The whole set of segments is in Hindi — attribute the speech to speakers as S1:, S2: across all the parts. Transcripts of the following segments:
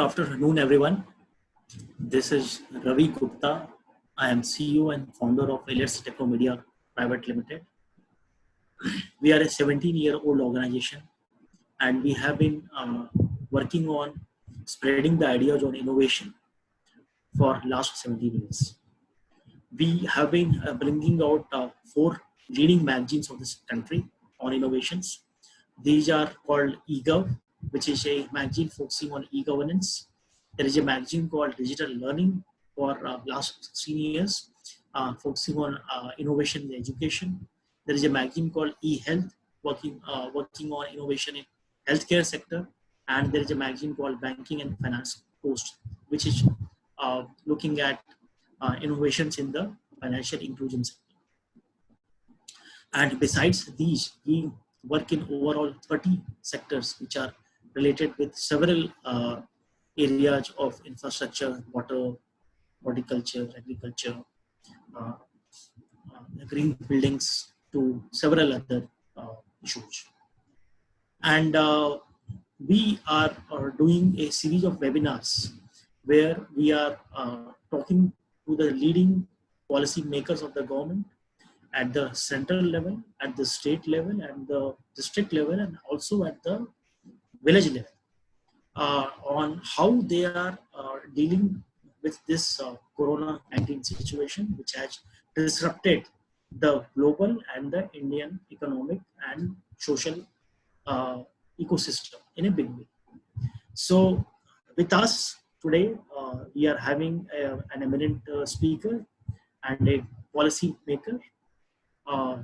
S1: afternoon, everyone. This is Ravi Gupta. I am CEO and founder of Elias Technomedia Private Limited. We are a 17-year-old organization, and we have been working on spreading the ideas on innovation for last 17 years. We have been bringing out 4 leading magazines of this country on innovations. These are called eGov, which is a magazine focusing on e-governance. There is a magazine called Digital Learning for last 16 years, focusing on innovation in education. There is a magazine called eHealth, working on innovation in healthcare sector. And there is a magazine called Banking and Finance Post, which is looking at innovations in the financial inclusion sector. And besides these, we work in overall 30 sectors which are related with several areas of infrastructure, water, horticulture, agriculture, green buildings, to several other issues. And we are doing a series of webinars where we are talking to the leading policy makers of the government at the central level, at the state level, and the district level, and also at the village level, on how they are dealing with this Corona-19 situation, which has disrupted the global and the Indian economic and social ecosystem in a big way. So with us today, we are having an eminent speaker and a policy maker.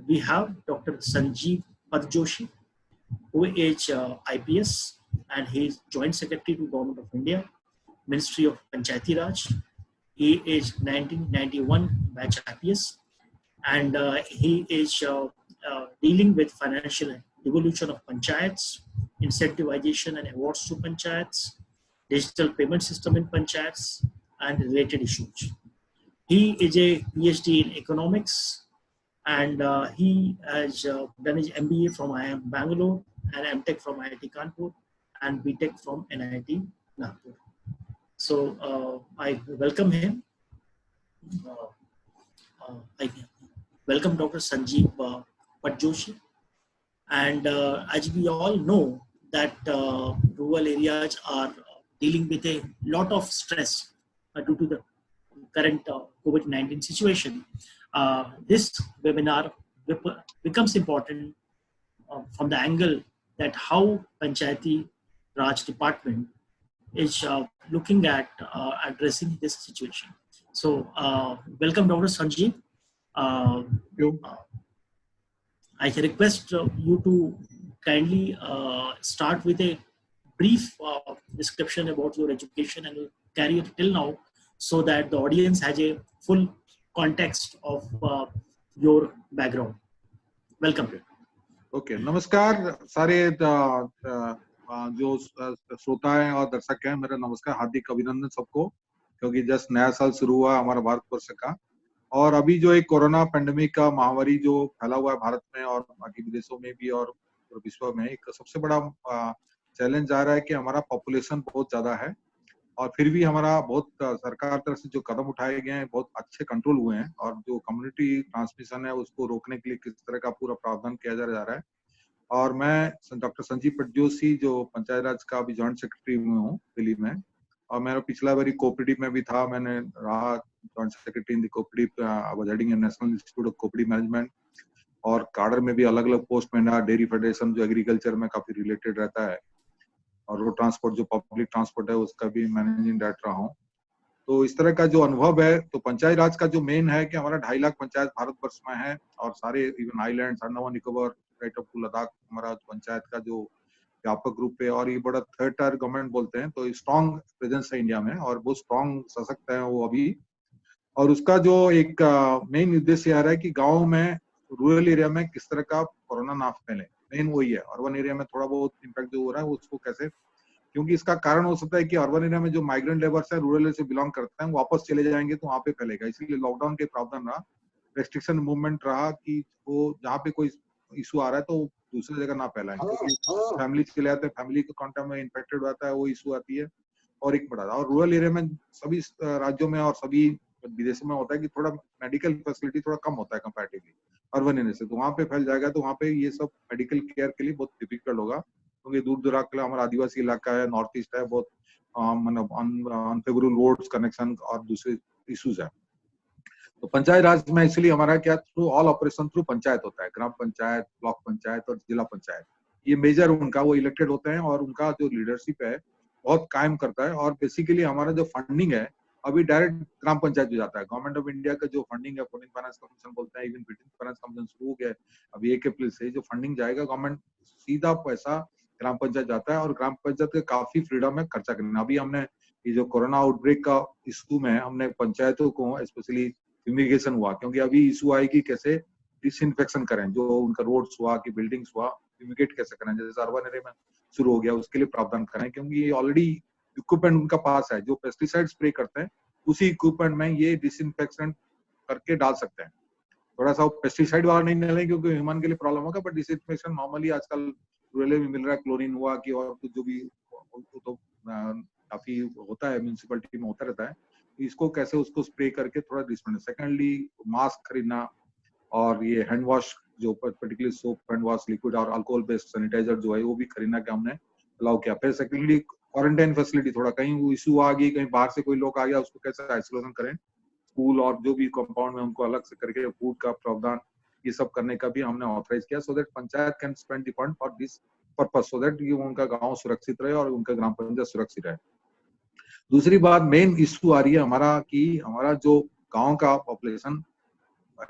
S1: We have Dr. Sanjeev Padjoshi, who is IPS, and he is Joint Secretary to Government of India, Ministry of Panchayati Raj. He is 1991 batch IPS, and he is dealing with financial devolution of panchayats, incentivization and awards to panchayats, digital payment system in panchayats, and related issues. He is a PhD in economics, and he has done his MBA from IIM Bangalore and MTech from IIT Kanpur and BTech from NIT Nagpur. So I welcome him. I welcome Dr. Sanjeev Padjoshi. And as we all know that rural areas are dealing with a lot of stress due to the current COVID-19 situation. This webinar becomes important from the angle that how Panchayati Raj Department is looking at addressing this situation. So welcome Dr. Sanjeev. I request you to kindly start with a brief description about your education and carry it till now, so that the audience has a full context of your background. Welcome.
S2: Okay, नमस्कार सारे जो श्रोता हैं और दर्शक हैं, मेरा नमस्कार, हार्दिक अभिनंदन सबको, क्योंकि जस्ट नया साल शुरू हुआ हमारा भारतवर्ष का। और अभी जो एक कोरोना पेंडेमिक का महामारी जो फैला हुआ है भारत में और बाकी विदेशों में भी और विश्व में, एक सबसे बड़ा चैलेंज आ रहा है कि हमारा पॉपुलेशन बहुत ज्यादा है और फिर भी हमारा बहुत सरकार तरफ से जो कदम उठाए गए हैं बहुत अच्छे कंट्रोल हुए हैं, और जो कम्युनिटी ट्रांसमिशन है उसको रोकने के लिए किस तरह का पूरा प्रावधान किया जा रहा है। और मैं डॉक्टर संजीव पटजोशी जो पंचायत राज का अभी जॉइंट सेक्रेटरी में हूँ दिल्ली में, और मेरा पिछला बारी कोऑपरेटिव में भी था, मैंने रहा joint secretary in the cooperative, I was heading national institute of cooperative management, और काडर में भी अलग अलग पोस्ट में रहा, डेयरी फेडरेशन जो एग्रीकल्चर में काफी रिलेटेड रहता है, और रोड ट्रांसपोर्ट जो पब्लिक ट्रांसपोर्ट है उसका भी मैनेजिंग डायरेक्टर रहा हूँ। तो इस तरह का जो अनुभव है, तो पंचायत राज का जो मेन है कि हमारा 2.5 लाख पंचायत भारतवर्ष में है, और सारे even islands, Andaman Nicobar, right up to Ladakh, हमारा पंचायत का जो व्यापक रूप है, और ये बड़ा थर्ड टायर गवर्नमेंट बोलते हैं, तो स्ट्रॉन्ग प्रेजेंस है इंडिया में और बहुत स्ट्रॉन्ग सशक्त है वो अभी। और उसका जो एक मेन उद्देश्य यह है कि गाँव में, रूरल एरिया में किस तरह का कोरोना ना फैले, मेन वही है। अर्बन एरिया में थोड़ा बहुत इम्पैक्ट जो हो रहा है उसको कैसे, क्योंकि इसका कारण हो सकता है कि अर्बन एरिया में जो माइग्रेंट लेबर्स है, रूरल एरिया से बिलोंग करते हैं, वापस चले जाएंगे तो वहाँ पे फैलेगा, इसलिए लॉकडाउन के प्रावधान रहा, रेस्ट्रिक्शन मूवमेंट रहा कि वो जहाँ पे कोई इशू आ रहा है तो दूसरी जगह ना फैलाएं, क्योंकि फैमिली चले जाते हैं, फैमिली के कॉन्टेक्ट में इन्फेक्टेड रहता है, वो इशू आती है। और एक बढ़ा था। और रूरल एरिया में सभी राज्यों में और सभी विदेशों में होता है कि थोड़ा मेडिकल फैसिलिटी थोड़ा कम होता है कंपैरेटिवली अर्बन एरिया से, तो वहाँ पे फैल जाएगा तो वहाँ पे ये सब मेडिकल केयर के लिए बहुत डिफिकल्ट होगा, क्योंकि दूर दराज के लिए हमारा आदिवासी इलाका है, नॉर्थ ईस्ट है, बहुत मतलब अनफेवरेबल रोड्स कनेक्शन और दूसरे इश्यूज है। तो पंचायत राज में इसलिए हमारा क्या through all operation through panchayat होता है, ग्राम पंचायत, ब्लॉक पंचायत और जिला पंचायत, ये मेजर उनका वो इलेक्टेड होते हैं और उनका जो लीडरशिप है बहुत कायम करता है। और बेसिकली हमारा जो फंडिंग है अभी डायरेक्ट ग्राम पंचायत में जाता है। गवर्नमेंट ऑफ इंडिया का जो फंडिंग है, फूडिंग फाइनेंस कमीशन बोलते हैं, इवन फीडिंग फाइनेंस कमीशन शुरू हो गया अभी 1 अप्रैल से, जो फंडिंग जाएगा गवर्नमेंट सीधा पैसा ग्राम पंचायत जाता है और ग्राम पंचायत के काफी फ्रीडम है खर्चा करने में। अभी हमने ये जो कोरोना आउटब्रेक का इशू में हमने पंचायतों को स्पेशली फ्यूमिगेशन हुआ, क्योंकि अभी इशू आई कि कैसे डिसइंफेक्शन करें, जो उनका रोड्स हुआ कि बिल्डिंग्स हुआ, फ्यूमिगेट कैसे करें, जैसे अर्बन एरिया में शुरू हो गया, उसके लिए प्रावधान करें, क्योंकि ये ऑलरेडी इक्विपमेंट उनका पास है, जो पेस्टिसाइड स्प्रे करते हैं उसी इक्विपमेंट में ये डिसइंफेक्शन करके डाल सकते हैं। थोड़ा सा पेस्टिसाइड वाला नहीं डालें क्योंकि ह्यूमन के लिए प्रॉब्लम होगा, बट डिसइंफेक्शन नॉर्मली आजकल रूरल में मिल रहा है, क्लोरीन हुआ कि और कुछ जो भी तो काफी होता है, म्यूनसिपलिटी में होता रहता है, इसको कैसे उसको स्प्रे करके थोड़ा डिस्टेंस। सेकेंडली मास्क खरीदना और ये हैंड वॉश, जो particularly soap, hand wash liquid और अल्कोहल बेस्ड सैनिटाइजर जो है वो भी खरीदना के हमने अलाउ किया। फिर सेकेंडली क्वारंटाइन फैसिलिटी, थोड़ा कहीं इशू आ गई, कहीं बाहर से कोई लोग आ गया, उसको कैसे आइसोलेशन करें, स्कूल और जो भी कंपाउंड में उनको अलग से करके फूड का प्रावधान, ये सब करने का भी हमने ऑथराइज किया, so that panchayat can spend the fund for this purpose, so that ये उनका गांव सुरक्षित रहे और उनका ग्राम पंचायत सुरक्षित रहे। दूसरी बात मेन इशू आ रही है हमारा कि हमारा जो गांव का पॉपुलेशन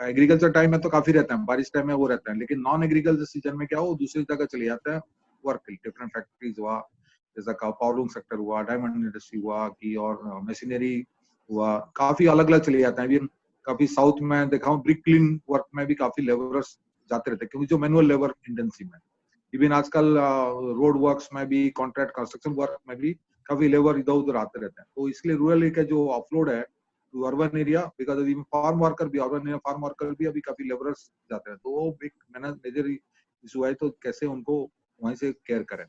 S2: एग्रीकल्चर टाइम में तो काफी रहता है, बारिश टाइम में वो रहता है, लेकिन नॉन एग्रीकल्चर सीजन में क्या हो दूसरी जगह चले जाता है वर्क के लिए। डिफरेंट फैक्ट्रीज हुआ, जैसा पावरलूम सेक्टर हुआ, डायमंड इंडस्ट्री हुआ कि और मशीनरी हुआ, काफी अलग अलग चले जाते हैं। काफी साउथ में देखा हूँ ब्रिक क्लीन वर्क में भी काफी लेबरर्स जाते रहते हैं, क्योंकि जो मैनुअल लेबर इंटेंसिव है। इवन आजकल रोड वर्क्स में भी, कॉन्ट्रैक्ट कंस्ट्रक्शन वर्क में भी काफी लेबर इधर उधर आते रहते हैं, तो इसलिए रूरल एरिया का जो ऑफलोड है to urban area, because farm worker भी, अर्बन एरिया फार्म वर्कर भी अभी काफी लेबरर्स जाते हैं, तो वो एक मेजर इशू है, तो कैसे उनको वहीं से केयर करें।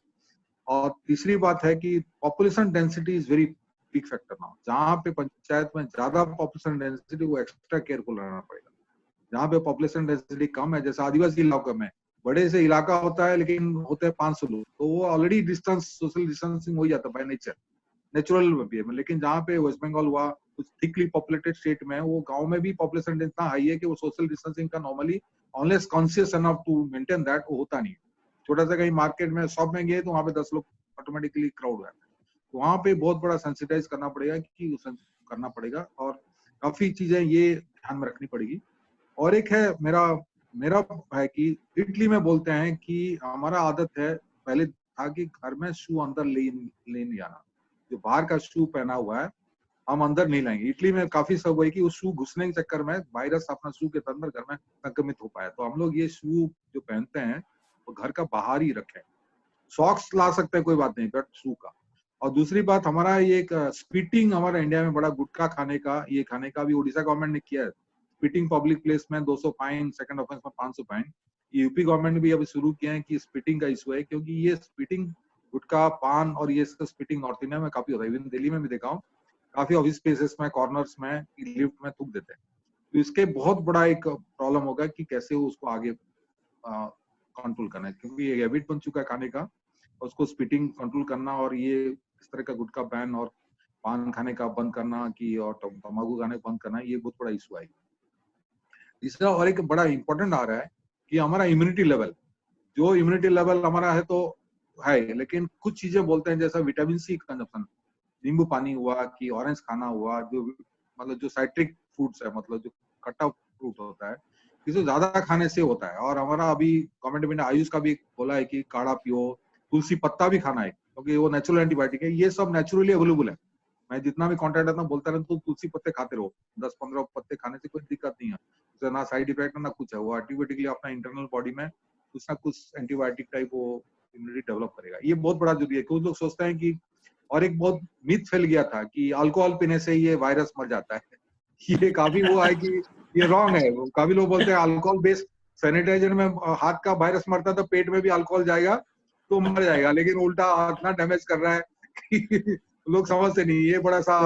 S2: और तीसरी बात है कि population density is very big factor now. जहाँ पे पंचायत में ज्यादा पॉपुलेशन डेंसिटी, वो एक्स्ट्रा केयरफुल रहना पड़ेगा। जहाँ पे पॉपुलेशन डेंसिटी कम है, जैसे आदिवासी इलाकों में बड़े से इलाका होता है लेकिन होते हैं 500 लोग, तो वो ऑलरेडी डिस्टेंस, सोशल डिस्टेंसिंग हो जाता है बाय नेचर, नेचुरल भी है। लेकिन जहाँ पे वेस्ट बंगाल हुआ, कुछ थिकली पॉपुलेटेड स्टेट में, वो गांव में भी पॉपुलेशन इतना हाई है कि वो सोशल डिस्टेंसिंग का normally unless conscious enough to maintain that, वो होता नहीं है। छोटा सा कहीं मार्केट में शॉप में गए तो वहाँ पे 10 लोग ऑटोमेटिकली क्राउड हो जाता है, तो वहाँ पे बहुत बड़ा सेंसिटाइज करना पड़ेगा कि करना पड़ेगा, और काफी चीजें ये ध्यान में रखनी पड़ेगी। और एक है मेरा है कि इटली में बोलते हैं कि हमारा आदत है, पहले था कि घर में शू अंदर ले नहीं आना, जो बाहर का शू पहना हुआ है हम अंदर नहीं लाएंगे। इटली में काफी सब हुआ कि उस शू घुसने के चक्कर में वायरस अपना शू के अंदर घर में संक्रमित हो पाया, तो हम लोग ये शू जो पहनते हैं वो घर का बाहर ही रखें। सॉक्स ला सकते हैं कोई बात नहीं, बट शू का। और दूसरी बात, हमारा ये एक स्पीटिंग हमारा इंडिया में बड़ा गुटखा खाने का, ये खाने का भी उड़ीसा गवर्नमेंट ने किया है। स्पीटिंग पब्लिक प्लेस में 200 फाइन, सेकंड ऑफेंस में 500 फाइन। यूपी गवर्नमेंट ने भी अभी शुरू किया है कि स्पीटिंग का इशू है, क्योंकि ये स्पीटिंग, गुटखा, पान और ये स्पीटिंग नॉर्थ इंडिया में काफी होता है। इवन दिल्ली में भी देखा हूँ, काफी ऑफिस स्पेसेस में, कॉर्नर्स में, लिफ्ट में थूक देते हैं। तो इसके बहुत बड़ा एक प्रॉब्लम होगा कि कैसे उसको आगे कंट्रोल करना है, क्योंकि ये हैबिट बन चुका है खाने का, उसको स्पीटिंग कंट्रोल करना और ये इस तरह का गुटखा बैन और पान खाने का बंद करना कि और तंबाकू खाने का बंद करना, ये बहुत बड़ा इशू है। तीसरा और एक बड़ा इंपॉर्टेंट आ रहा है कि हमारा इम्यूनिटी लेवल, जो इम्यूनिटी लेवल हमारा है तो है, लेकिन कुछ चीजें बोलते हैं जैसा विटामिन सी कंजप्शन, नींबू पानी हुआ कि ऑरेंज खाना हुआ, जो मतलब जो साइट्रिक फ्रूट्स है, मतलब जो खट्टा फ्रूट होता है, इसे ज्यादा खाने से होता है। और हमारा अभी गवर्नमेंट ने आयुष का भी बोला है कि काढ़ा पियो, तुलसी पत्ता भी खाना है, क्योंकि वो नेचुरल एंटीबायोटिक है। ये सब नेचुरली अवेलेबल है। मैं जितना भी कॉन्टेक्ट आता हूँ बोलता रहता हूँ, तुलसी पत्ते खाते रहो, 10-15 पत्ते खाने से कोई दिक्कत नहीं है, उससे ना साइड इफेक्ट ना कुछ है। वो ऑटोमेटिकली अपना इंटरनल बॉडी में कुछ ना कुछ एंटीबायोटिक टाइप वो इम्यूनिटी डेवलप करेगा। ये बहुत बड़ा जरूरी है। कुछ लोग सोचते हैं कि, और एक बहुत मिथ फैल गया था कि अल्कोहल पीने से ये वायरस मर जाता है। ये काफी वो है कि ये रॉन्ग है। काफी लोग बोलते हैं अल्कोहल बेस्ड सैनिटाइजर में हाथ का वायरस मरता तो पेट में भी अल्कोहल जाएगा तो मर जाएगा, लेकिन उल्टा इतना डैमेज कर रहा है कि लोग समझते नहीं, ये बड़ा सा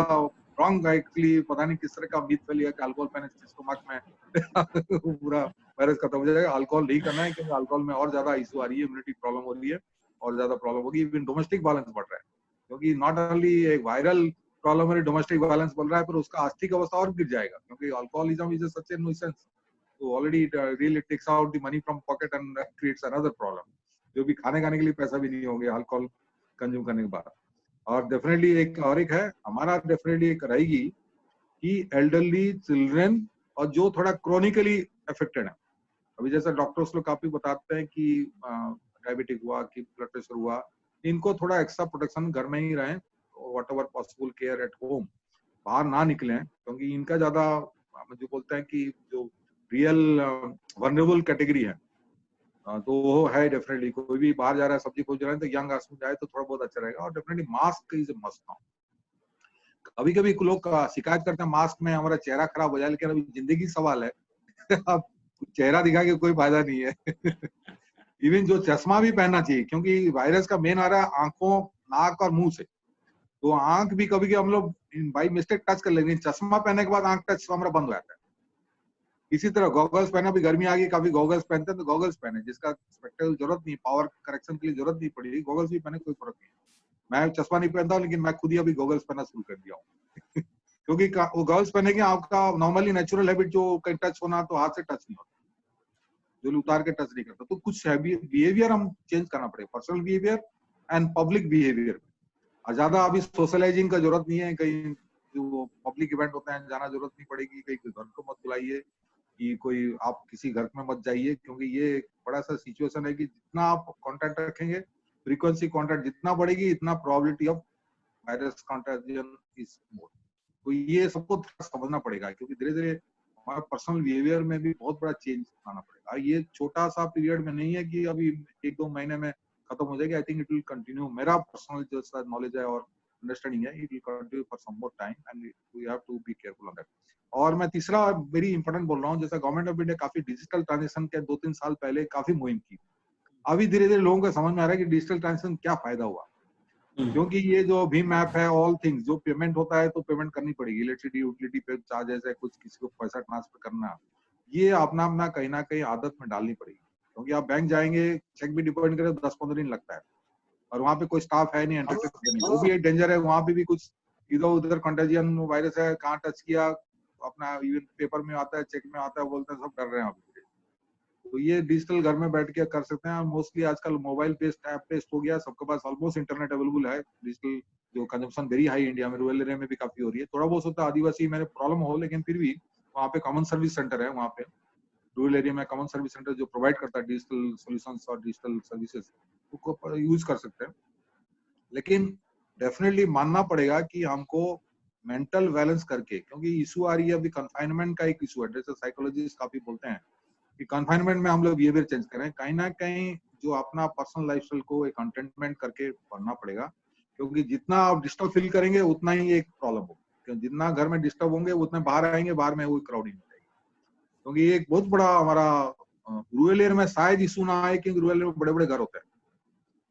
S2: रॉन्ग एक्चुअली, पता नहीं किस तरह का मिथ फैल गया कि अल्कोहल पीने से स्टमक में पूरा वायरस खत्म हो जाएगा। अल्कोहल नहीं करना है क्योंकि अल्कोहल में और ज्यादा इशू आ रही है, इम्यूनिटी प्रॉब्लम हो रही है और ज्यादा प्रॉब्लम होगी, इवन डोमेस्टिक वायलेंस बढ़ रहा है, क्योंकि नॉट ओनली एक वायरल प्रॉब्लम है, डोमेस्टिक वायलेंस बढ़ रहा है, पर उसका आर्थिक अवस्था और गिर जाएगा, क्योंकि alcoholism is such a nuisance, तो already it really takes out the money from pocket and creates another problem, जो भी खाने के लिए पैसा भी नहीं होंगे अल्कोहल कंज्यूम करने के बाद। और डेफिनेटली एक है हमारा, डेफिनेटली एक रहेगी कि एल्डरली, चिल्ड्रन और जो थोड़ा क्रोनिकली अफेक्टेड है, अभी जैसे डॉक्टर्स लोग काफी बताते हैं कि डायबिटिक हुआ कि ब्लड प्रेशर हुआ, इनको थोड़ा एक्स्ट्रा प्रोटेक्शन, घर में ही रहें, what ever possible care at home, बाहर ना निकलें, क्योंकि इनका ज्यादा जो बोलते हैं कि जो रियल वनरेबल कैटेगरी है, तो वो है डेफिनेटली, कोई भी बाहर जा रहा है सब्जी खोज रहा है तो यंग आदमी जाए तो थोड़ा बहुत अच्छा रहेगा। और definitely mask is a must now. कभी कभी लोग शिकायत करते हैं मास्क में हमारा चेहरा खराब हो जाए, लेकिन अभी जिंदगी सवाल है अब चेहरा दिखा के कोई फायदा नहीं है इवन जो चश्मा भी पहनना चाहिए, क्योंकि वायरस का मेन आ रहा है आंखों, नाक और मुंह से, तो आंख भी कभी कभी हम लोग बाई मिस्टेक टच कर लेंगे, चश्मा पहनने के बाद आंख टच हमारा बंद हो जाता है। इसी तरह गॉगल्स पहना, भी गर्मी आ गई, काफी गॉगल्स पहनते हैं तो गॉगल्स पहने, जिसका स्पेक्टेकल जरूरत नहीं, पावर करेक्शन के लिए जरूरत नहीं पड़ेगी, गॉगल्स भी पहने, कोई फर्क नहीं। मैं चश्मा नहीं पहनता, लेकिन मैं खुद ही अभी गॉगल्स पहनना शुरू कर दिया हूँ क्योंकि वो गॉगल्स पहने के आपका नॉर्मली नेचुरल हैबिट जो कहीं टच होना तो हाथ से टच नहीं होता, जो उतार के टच नहीं करता, तो कुछ बिहेवियर हम चेंज करना पड़ेगा, personal behaviour and public behaviour. ज्यादा अभी सोशलाइजिंग का जरूरत नहीं है, कहीं जो पब्लिक इवेंट होते हैं जाना जरूरत नहीं पड़ेगी, कहीं घर को मत बुलाइए, कि कोई आप किसी घर में मत जाइए, क्योंकि ये एक बड़ा सा सिचुएशन है कि जितना आप कांटेक्ट रखेंगे, फ्रीक्वेंसी कांटेक्ट जितना बढ़ेगी, इतना probability of virus contagion is more. तो ये सबको समझना पड़ेगा, क्योंकि धीरे धीरे हमारा पर्सनल बिहेवियर में भी बहुत बड़ा चेंज लाना पड़ेगा। ये छोटा सा पीरियड में नहीं है कि अभी 1-2 महीने में खत्म हो जाएगी। I think it will continue, मेरा पर्सनल जो नॉलेज है और अंडरस्टैंडिंग है, it will continue for some more time and we have to be careful on that. और मैं तीसरा वेरी इंपॉर्टेंट बोल रहा हूँ, जैसा गवर्नमेंट ऑफ इंडिया काफी डिजिटल ट्रांजेक्शन के 2-3 साल पहले काफी मुहिम की, अभी धीरे धीरे लोगों को समझ में आ रहा है कि डिजिटल ट्रांजेक्शन क्या फायदा हुआ, क्योंकि ये जो भीम ऐप है, ऑल थिंग्स जो पेमेंट होता है तो पेमेंट करनी पड़ेगी, इलेक्ट्रिसिटी यूटिलिटी पे चार्जेस है, कुछ किसी को पैसा ट्रांसफर करना, ये अपना अपना कहीं ना कहीं आदत में डालनी पड़ेगी, क्योंकि आप बैंक जाएंगे चेक भी डिपॉजिट करें तो 10-15 दिन लगता है, और वहाँ पे कोई स्टाफ है नहीं एंटर करने, वो भी एक डेंजर है, वहाँ पे भी कुछ इधर उधर कंटेजियन वायरस है, कहाँ टच किया, अपना इवन पेपर में आता है, चेक में आता है, बोलते हैं, सब डर रहे हैं अभी। तो ये डिजिटल घर में बैठ के कर सकते हैं। मोस्टली आजकल मोबाइल बेस्ड ऐप बेस्ड हो गया, सबके पास ऑलमोस्ट इंटरनेट अवेलेबल है। डिजिटल जो कंजम्पशन वेरी हाई इंडिया में, रूरल एरिया में भी काफी हो रही है, थोड़ा बहुत होता है आदिवासी में प्रॉब्लम हो, लेकिन फिर भी वहाँ पे कॉमन सर्विस सेंटर है, वहाँ पे रूरल एरिया में कॉमन सर्विस सेंटर जो प्रोवाइड करता है डिजिटल सॉल्यूशंस और डिजिटल सर्विसेज, उसको यूज कर सकते हैं। लेकिन डेफिनेटली मानना पड़ेगा कि हमको मेंटल बैलेंस करके, क्योंकि इशू आ रही है अभी कंफाइनमेंट का एक इशू है, जैसे साइकोलॉजिस्ट काफी बोलते हैं कि कंफाइनमेंट में हम लोग बिहेवियर चेंज करें, कहीं ना कहीं जो अपना पर्सनल लाइफस्टाइल को एक कंटेनमेंट करके पढ़ना पड़ेगा, क्योंकि जितना आप डिस्टर्ब फील करेंगे उतना ही एक प्रॉब्लम होगा, क्योंकि जितना घर में डिस्टर्ब होंगे उतने बाहर आएंगे, बाहर में वो क्राउडिंग हो जाएगी। क्योंकि ये एक बहुत बड़ा हमारा रूरल एरिया में शायद इशू ना आए, क्योंकि रूरल एरिया में बड़े बड़े घर होते हैं,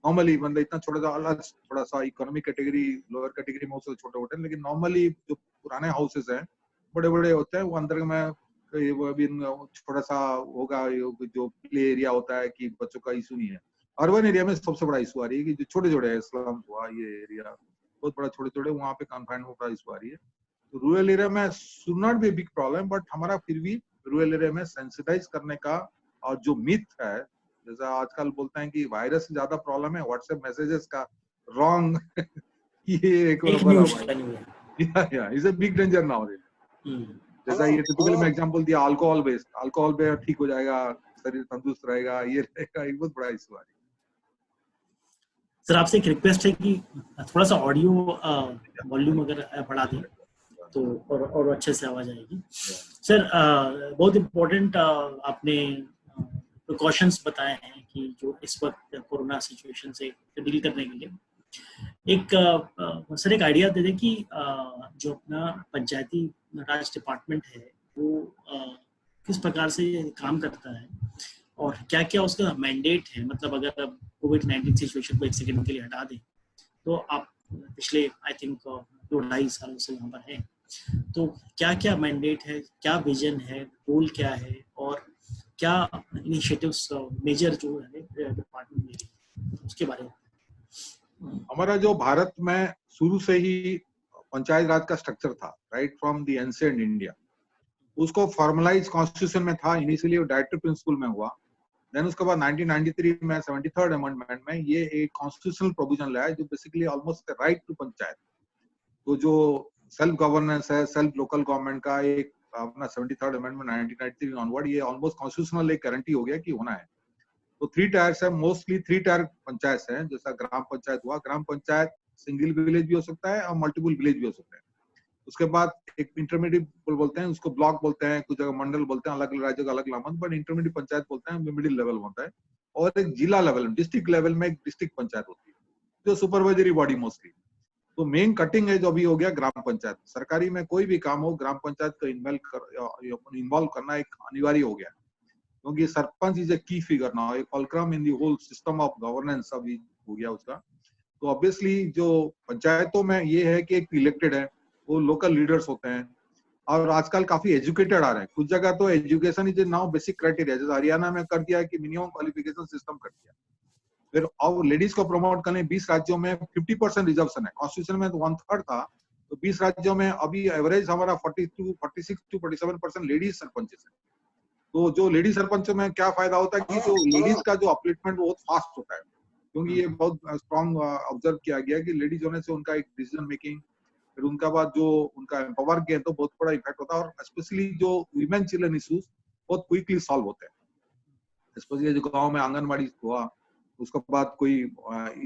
S2: नॉर्मली बंदा इतना छोटा सा अलग, थोड़ा सा इकोनॉमिक कैटेगरी लोअर कैटेगरी में उससे छोटे होते हैं, लेकिन नॉर्मली जो पुराने हाउसेस हैं बड़े बड़े होते हैं, वो अंदर में वो भी छोटा सा होगा, जो प्ले एरिया होता है कि बच्चों का इशू नहीं है। अर्बन एरिया में सबसे बड़ा इशू आ रही है कि जो छोटे छोटे है, स्लम्स हुआ, ये एरिया बहुत बड़ा छोटे छोटे, वहाँ पे कन्फाइनमेंट बड़ा इशू आ रही है। तो रूरल एरिया में should not be big problem, but हमारा फिर भी रूरल एरिया में सेंसिटाइज करने का, और जो मिथ है, जैसा आजकल बोलते हैं कि वायरस से ज्यादा प्रॉब्लम है व्हाट्सएप मैसेजेस का, रॉन्ग ये एक is a big danger now. जैसा ये टिपिकल में एग्जांपल दिया, अल्कोहल बेस्ड, अल्कोहल पे ठीक हो जाएगा, शरीर तंदुरुस्त रहेगा, ये रहेगा, एक बहुत बड़ा इशू आ रही है।
S1: सर आपसे एक रिक्वेस्ट है कि थोड़ा सा ऑडियो वॉल्यूम अगर बढ़ा दें तो और अच्छे से आवाज आएगी। सर बहुत इम्पोर्टेंट आपने प्रिकॉशंस बताए हैं कि जो इस वक्त कोरोना सिचुएशन से डील करने के लिए, एक सर एक आइडिया दे दें कि जो अपना पंचायती राज डिपार्टमेंट है वो किस प्रकार से काम करता है और क्या क्या उसका मैंडेट है। मतलब अगर कोविड-19 सिचुएशन को एक सेकंड के लिए हटा दें तो आप पिछले आई थिंक 2-2.5 सालों से यहाँ पर हैं। तो क्या क्या मैंडेट है, क्या विजन है, गोल क्या है, और क्या इनिशिएटिव्स मेजर जो है डिपार्टमेंट में, उसके बारे में।
S2: हमारा जो भारत में शुरू से ही पंचायत राज का स्ट्रक्चर था, right from the ancient India, उसको फॉर्मलाइज कॉन्स्टिट्यूशन में था। इनिशियली वो डायरेक्टिव प्रिंसिपल में हुआ, देन उसके बाद 1993 में 73rd अमेंडमेंट में ये एक कॉन्स्टिट्यूशनल प्रोविजन लाया जो basically almost right to panchayat, तो जो सेल्फ गवर्नेंस है, सेल्फ लोकल गवर्नमेंट का एक अपना 73rd अमेंडमेंट 1993 ऑनवर्ड, ये ऑलमोस्ट कॉन्स्टिट्यूशनल एक गारंटी हो गया कि होना है। तो 3 टायर्स है, मोस्टली 3 टायर पंचायत है, जैसा ग्राम पंचायत हुआ। ग्राम पंचायत सिंगल विलेज भी हो सकता है और मल्टीपल विलेज भी हो सकता है। उसके बाद एक इंटरमीडिएट बोलते हैं, उसको ब्लॉक बोलते हैं, कुछ जगह मंडल बोलते हैं, अलग अलग राज्यों का अलग नाम, बट इंटरमीडिएट पंचायत बोलते हैं, मिडिल लेवल होता है। और एक जिला लेवल, डिस्ट्रिक्ट लेवल में एक डिस्ट्रिक्ट पंचायत होती है जो सुपरवाइजरी बॉडी मोस्टली। तो मेन कटिंग है जो अभी हो गया ग्राम पंचायत। सरकारी में कोई भी काम हो, ग्राम पंचायत को इन्वॉल्व करना एक अनिवार्य हो गया, क्योंकि sarpanch is a key figure now, एक fulcrum in the whole system of governance अभी हो गया उसका। तो ऑब्वियसली जो पंचायतों में ये है कि एक इलेक्टेड है, वो लोकल लीडर्स होते हैं, और आजकल काफी एजुकेटेड आ रहे हैं। कुछ जगह तो education is now basic criteria, जैसे हरियाणा में कर दिया है कि मिनिमम क्वालिफिकेशन सिस्टम कर दिया। फिर और लेडीज को प्रमोट करने 20 राज्यों में 50% रिजर्वेशन है, कॉन्स्टिट्यूशन में तो 1/3 था, तो 20 राज्यों में अभी एवरेज हमारा 46 to 47% लेडीज सरपंच है। तो जो लेडीज सरपंच में क्या फायदा होता है कि जो लेडीज का जो अपलिफ्टमेंट बहुत फास्ट होता है, क्योंकि ये बहुत स्ट्रॉन्ग ऑब्जर्व किया गया है कि लेडीज होने से उनका एक डिसीजन मेकिंग, फिर उनका बाद जो उनका एम्पावर किया तो बहुत बड़ा इफेक्ट होता है, और स्पेशली जो वीमेन चिल्ड्रन इश्यूज बहुत क्विकली सॉल्व होते हैं। स्पेशली जो गांव में आंगनबाड़ी हुआ, उसके बाद कोई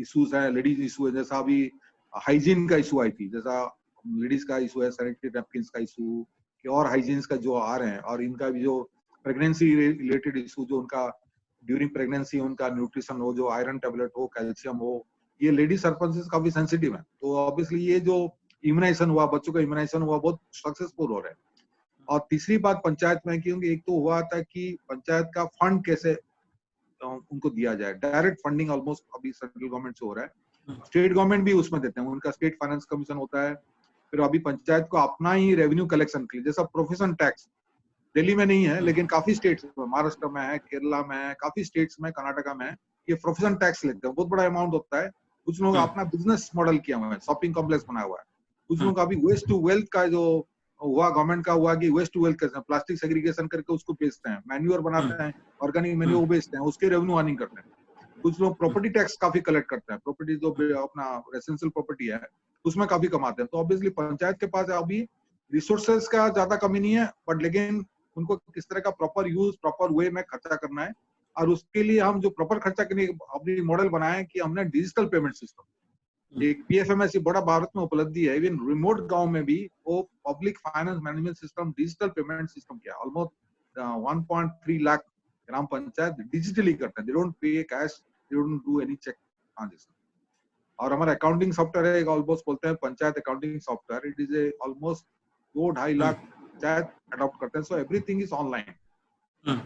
S2: इश्यूज है, लेडीज इशू है, जैसा अभी हाइजीन का इशू आई थी, जैसा लेडीज का इशू है सैनिटरी नैपकिन का इशू, कि और हाइजीन का जो आ रहे हैं, और इनका भी जो प्रेगनेंसी रिलेटेड इशू, जो उनका ड्यूरिंग प्रेगनेंसी उनका न्यूट्रिशन हो, जो आयरन टेबलेट हो, कैल्शियम हो, ये लेडीज सरपंचेस काफी सेंसिटिव है। तो ऑब्वियसली ये जो इम्यूनाइजेशन हुआ, बच्चों का इम्यूनाइजेशन हुआ, बहुत सक्सेसफुल हो रहा है। और तीसरी बात पंचायत में, क्योंकि एक तो हुआ था कि पंचायत का फंड कैसे उनको दिया जाए, डायरेक्ट फंडिंग ऑलमोस्ट अभी सेंट्रल गवर्नमेंट से हो रहा है, स्टेट गवर्नमेंट भी उसमें देते हैं, उनका स्टेट फाइनेंस कमीशन होता है। फिर अभी पंचायत को अपना ही रेवेन्यू कलेक्शन के लिए, जैसा प्रोफेशन टैक्स दिल्ली में नहीं है, लेकिन काफी स्टेट्स में, महाराष्ट्र में है, केरला में है, काफी स्टेट्स में, कर्नाटका में है, ये प्रोफेशन टैक्स लेते हैं, बहुत बड़ा अमाउंट होता है। कुछ लोग अपना बिजनेस मॉडल किया हुआ है, शॉपिंग कॉम्प्लेक्स बनाया हुआ है। कुछ लोग अभी वेस्ट टू वेल्थ का जो हुआ, गवर्नमेंट का हुआ कि वेस्ट टू वेल्थ कैसे प्लास्टिक सेग्रीगेशन करके उसको बेचते हैं, मैन्यूअर बनाते हैं, ऑर्गेनिक मैन्यूअर बेचते हैं, उसके रेवेन्यू अर्निंग करते हैं। कुछ लोग प्रॉपर्टी टैक्स काफी कलेक्ट करते हैं, प्रॉपर्टी जो अपना रेसिडेंशियल प्रॉपर्टी है उसमें काफी कमाते हैं। तो ऑब्वियसली पंचायत के पास अभी रिसोर्सेज का ज्यादा कमी नहीं है, बट लेकिन उनको किस तरह का प्रॉपर यूज, प्रॉपर वे में खर्चा करना है, और उसके लिए हम जो प्रॉपर खर्चा करने अपनी मॉडल बनाए कि हमने डिजिटल पेमेंट सिस्टम, एक पीएफएमएस बड़ा भारत में उपलब्धि है, इवन रिमोट गांव में भी वो public finance management system, digital payment system किया। ऑलमोस्ट 1.3 लाख ग्राम पंचायत डिजिटली करते हैं, they don't pay cash, they don't do any cheque transaction. और हमारा अकाउंटिंग सॉफ्टवेयर है, ऑलमोस्ट बोलते हैं panchayat accounting software, it is a almost 2-2.5 lakh panchayat adopt करते हैं, सो एवरीथिंग इज ऑनलाइन।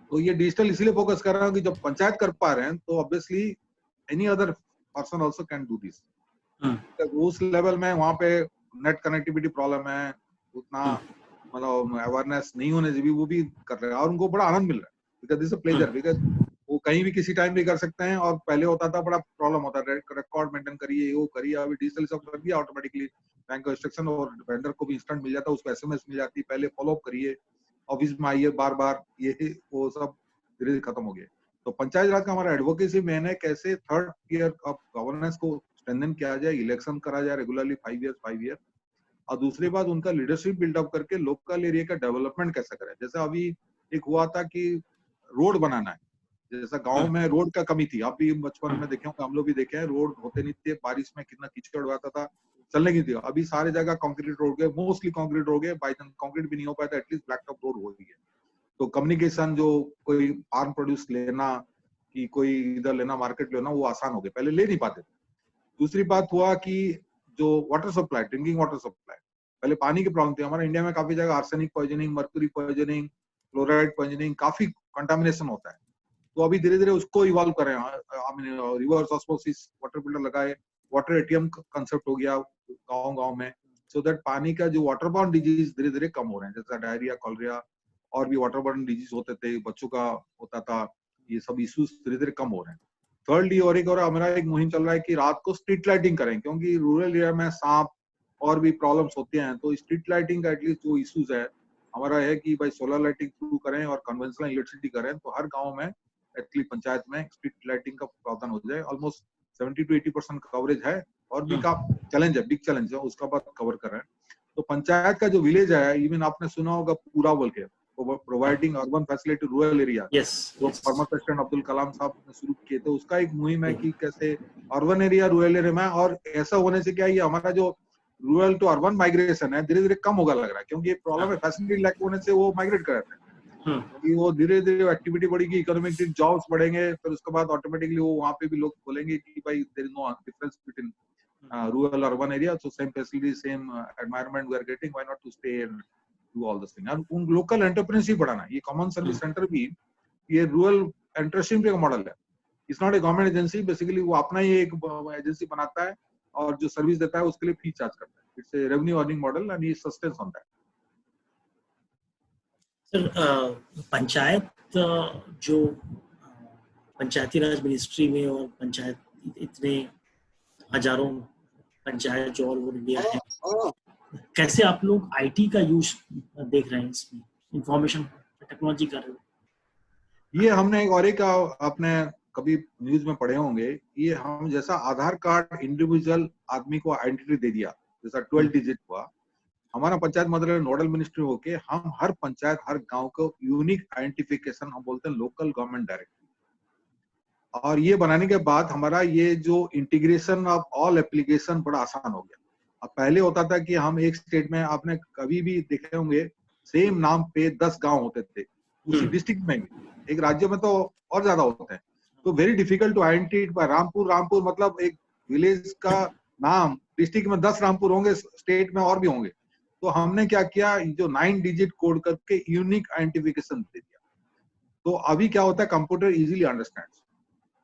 S2: तो ये डिजिटल इसलिए फोकस कर रहा हूँ कि जब पंचायत कर पा रहे हैं तो obviously any other person also can do this. उस लेवल में वहां पे नेट कनेक्टिविटी प्रॉब्लम है, उतना मतलब अवेयरनेस नहीं होने से भी वो भी कर रहे हैं, और उनको बड़ा आनंद मिल रहा है, because this a pleasure, because वो कहीं भी किसी टाइम भी कर सकते हैं। और पहले होता था बड़ा प्रॉब्लम होता है, रिकॉर्ड मेंटेन करिए, वो करिए, अभी डिजिटल सब कर दिया ऑटोमेटिकली, बैंक का इंस्ट्रक्शन, और वेंडर को भी इंस्टेंट मिल जाता है, उसको एसएमएस मिल जाती है, पहले फॉलो अप करिए, ऑफिस में आइए बार बार, ये वो सब धीरे धीरे खत्म हो गया। तो पंचायत राज का हमारा एडवोकेसी मेन है, कैसे थर्ड ईयर ऑफ गवर्नेंस को स्ट्रेंथन किया जाए, इलेक्शन करा जाए रेगुलरली 5 ईयर, और दूसरी बात उनका लीडरशिप बिल्डअप करके लोकल एरिया का डेवलपमेंट कैसे करें। जैसे अभी एक हुआ था कि रोड बनाना है, जैसा गांव में रोड का कमी थी, आप भी बचपन में देखे होंगे, हम लोग भी देखे हैं, रोड होते नहीं थे, बारिश में कितना कीचड़ होता था, चलने की थी। अभी सारे जगह कंक्रीट रोड गए, मोस्टली कंक्रीट रोड गए, बाई चांस कंक्रीट भी नहीं हो पाया था, एटलीस्ट ब्लैक टॉप रोड हो गई है। तो कम्युनिकेशन, जो कोई फार्म प्रोड्यूस लेना, कि कोई इधर लेना, मार्केट लेना, वो आसान हो गया, पहले ले नहीं पाते थे। दूसरी बात हुआ कि जो water supply, drinking water supply, पहले पानी की प्रॉब्लम थी हमारे इंडिया में, काफी जगह arsenic poisoning, mercury poisoning, chloride poisoning, काफी कंटामिनेशन होता है। तो अभी धीरे धीरे उसको इवॉल्व कर रहे हैं, रिवर्स ऑस्मोसिस वाटर फिल्टर लगाए, वाटर एटीएम कंसेप्ट हो गया गांव में, सो दैट पानी का जो वाटर बॉर्न डिजीज धीरे धीरे कम हो रहे हैं, जैसा डायरिया, कॉलरिया और भी वाटर बॉर्न डिजीज होते थे, बच्चों का होता था, ये सब इश्यूज धीरे धीरे कम हो रहे हैं। thirdly और हमारा एक मुहिम चल रहा है कि रात को स्ट्रीट लाइटिंग करें, क्योंकि रूरल एरिया में सांप और भी प्रॉब्लम्स होते हैं, तो स्ट्रीट लाइटिंग का एटलीस्ट जो इश्यूज है हमारा है कि भाई सोलर लाइटिंग शुरू करें और कन्वेंशनल इलेक्ट्रिसिटी करें, तो हर गांव में एटलीस्ट पंचायत में स्ट्रीट लाइटिंग का प्रावधान हो जाए। ऑलमोस्ट 70 to 80% कवरेज है, और भी का चैलेंज है, बिग चैलेंज है, उसका बात कवर कर रहे हैं। तो पंचायत का जो विलेज है, इवन आपने सुना होगा पूरा बोल के, providing urban facility rural area, तो फॉर्मर प्रेसिडेंट अब्दुल कलाम साहब ने शुरू किए थे, उसका एक मुहिम है कि कैसे अर्बन एरिया रूरल एरिया में, और ऐसा होने से क्या ये हमारा जो रूरल टू अर्बन माइग्रेशन है धीरे धीरे कम होगा लग रहा है, क्योंकि प्रॉब्लम है फैसिलिटी लैक होने से वो माइग्रेट कर रहे हैं, क्योंकि वो धीरे धीरे एक्टिविटी बढ़ेगी, इकोनॉमिक जॉब्स बढ़ेंगे, फिर उसके बाद ऑटोमेटिकली वो वहाँ पे भी लोग बोलेंगे कि भाई there is no difference between rural urban area, so same facility, same environment we are getting, why not to stay and do all this thing, and उन local entrepreneurship बढ़ाना। ये common service center भी ये rural entrepreneurship का मॉडल है, it's not a government agency, basically वो अपना ही एक एजेंसी बनाता है और जो सर्विस देता है उसके लिए फी चार्ज करता है, it's a revenue earning model and it sustains on that.
S1: Sir panchayat जो पंचायती राज मिनिस्ट्री में और पंचायत इतने हजारों पंचायत जो ऑल ओवर इंडिया है, कैसे आप लोग आईटी का यूज देख रहे हैं इसमें, इंफॉर्मेशन टेक्नोलॉजी का?
S2: ये हमने एक और एक आपने कभी न्यूज में पढ़े होंगे, ये हम जैसा आधार कार्ड इंडिविजुअल आदमी को आइडेंटिटी दे दिया, जैसा 12 डिजिट हुआ, हमारा पंचायत मंत्रालय नोडल मिनिस्ट्री होके हम हर पंचायत हर गांव को यूनिक आइडेंटिफिकेशन हम बोलते हैं लोकल गवर्नमेंट डायरेक्टरी, और ये बनाने के बाद हमारा ये जो इंटीग्रेशन ऑफ ऑल एप्लीकेशन बड़ा आसान हो गया। अब पहले होता था कि हम एक स्टेट में, आपने कभी भी देखे होंगे सेम नाम पे 10 गांव होते थे उसी डिस्ट्रिक्ट में भी, एक राज्य में तो और ज्यादा होते हैं, तो very difficult to identify. Rampur मतलब एक विलेज का नाम, डिस्ट्रिक्ट में 10 रामपुर होंगे, स्टेट में और भी होंगे, तो हमने क्या किया, जो 9 डिजिट कोड करके यूनिक आइडेंटिफिकेशन दे दिया। तो अभी क्या होता है, कंप्यूटर इजीली अंडरस्टैंड्स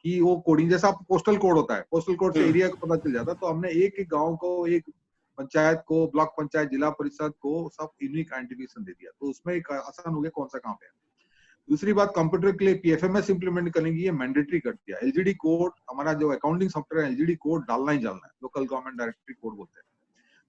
S2: कि वो कोडिंग, जैसा पोस्टल कोड होता है, पोस्टल कोड से एरिया को पता चल जाता है, तो हमने एक एक गांव को, एक पंचायत को, ब्लॉक पंचायत, जिला परिषद को सब यूनिक आइडेंटिफिकेशन दे दिया, तो उसमें एक आसान हो गया कौन सा कहाँ पे है। दूसरी बात, कंप्यूटर के लिए पीएफएमएस इंप्लीमेंट करने की ये मैंडेटरी कर दिया। एलजीडी कोड, हमारा जो अकाउंटिंग सॉफ्टवेयर है, एलजीडी कोड डालना ही डालना है, लोकल गवर्नमेंट डायरेक्टरी कोड बोलते हैं,